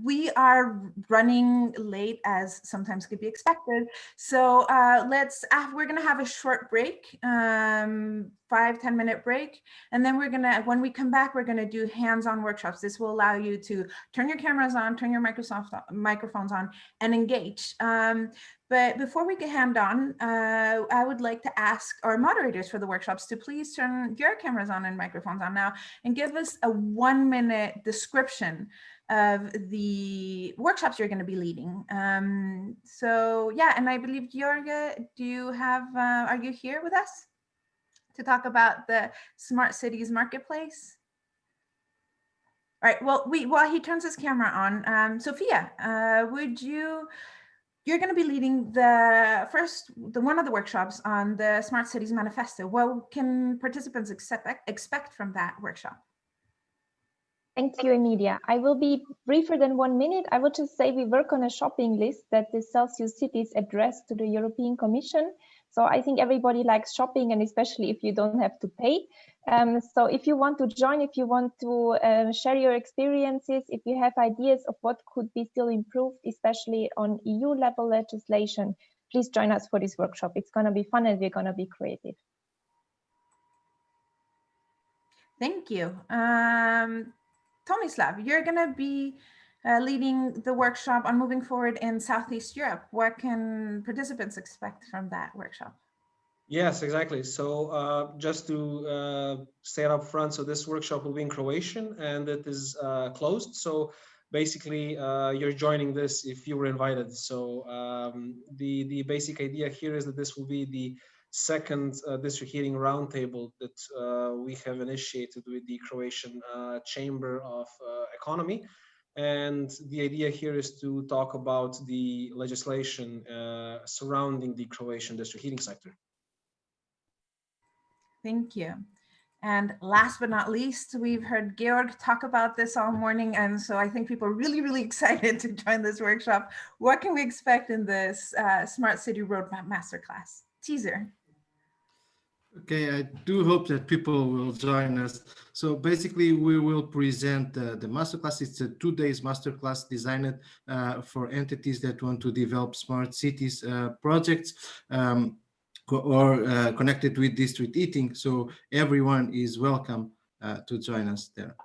We are running late, as sometimes could be expected. So we're gonna have a short break, 5-10 minute break. And then when we come back, we're gonna do hands-on workshops. This will allow you to turn your cameras on, turn your microphones on, and engage. But before we get hand-on, I would like to ask our moderators for the workshops to please turn your cameras on and microphones on now and give us a 1-minute description of the workshops you're going to be leading. So yeah, and I believe Georgia, are you here with us to talk about the Smart Cities Marketplace? All right, well, while he turns his camera on, Sophia, you're going to be leading one of the workshops on the Smart Cities Manifesto. What can participants expect from that workshop? Thank you, Emilia. I will be briefer than 1 minute. I would just say we work on a shopping list that the Celsius cities address to the European Commission. So I think everybody likes shopping, and especially if you don't have to pay. So if you want to join, if you want to share your experiences, if you have ideas of what could be still improved, especially on EU level legislation, please join us for this workshop. It's going to be fun and we're going to be creative. Thank you. Tomislav, you're going to be leading the workshop on moving forward in Southeast Europe. What can participants expect from that workshop? Yes, exactly. So just to say it up front, so this workshop will be in Croatian and it is closed. So basically you're joining this if you were invited. So the basic idea here is that this will be the second district heating roundtable that we have initiated with the Croatian Chamber of Economy. And the idea here is to talk about the legislation surrounding the Croatian district heating sector. Thank you. And last but not least, we've heard Georg talk about this all morning. And so I think people are really, really excited to join this workshop. What can we expect in this Smart City Roadmap Masterclass? Teaser. Okay, I do hope that people will join us. So basically, we will present the masterclass. It's a 2 days masterclass designed for entities that want to develop smart cities projects or connected with district heating. So everyone is welcome to join us there.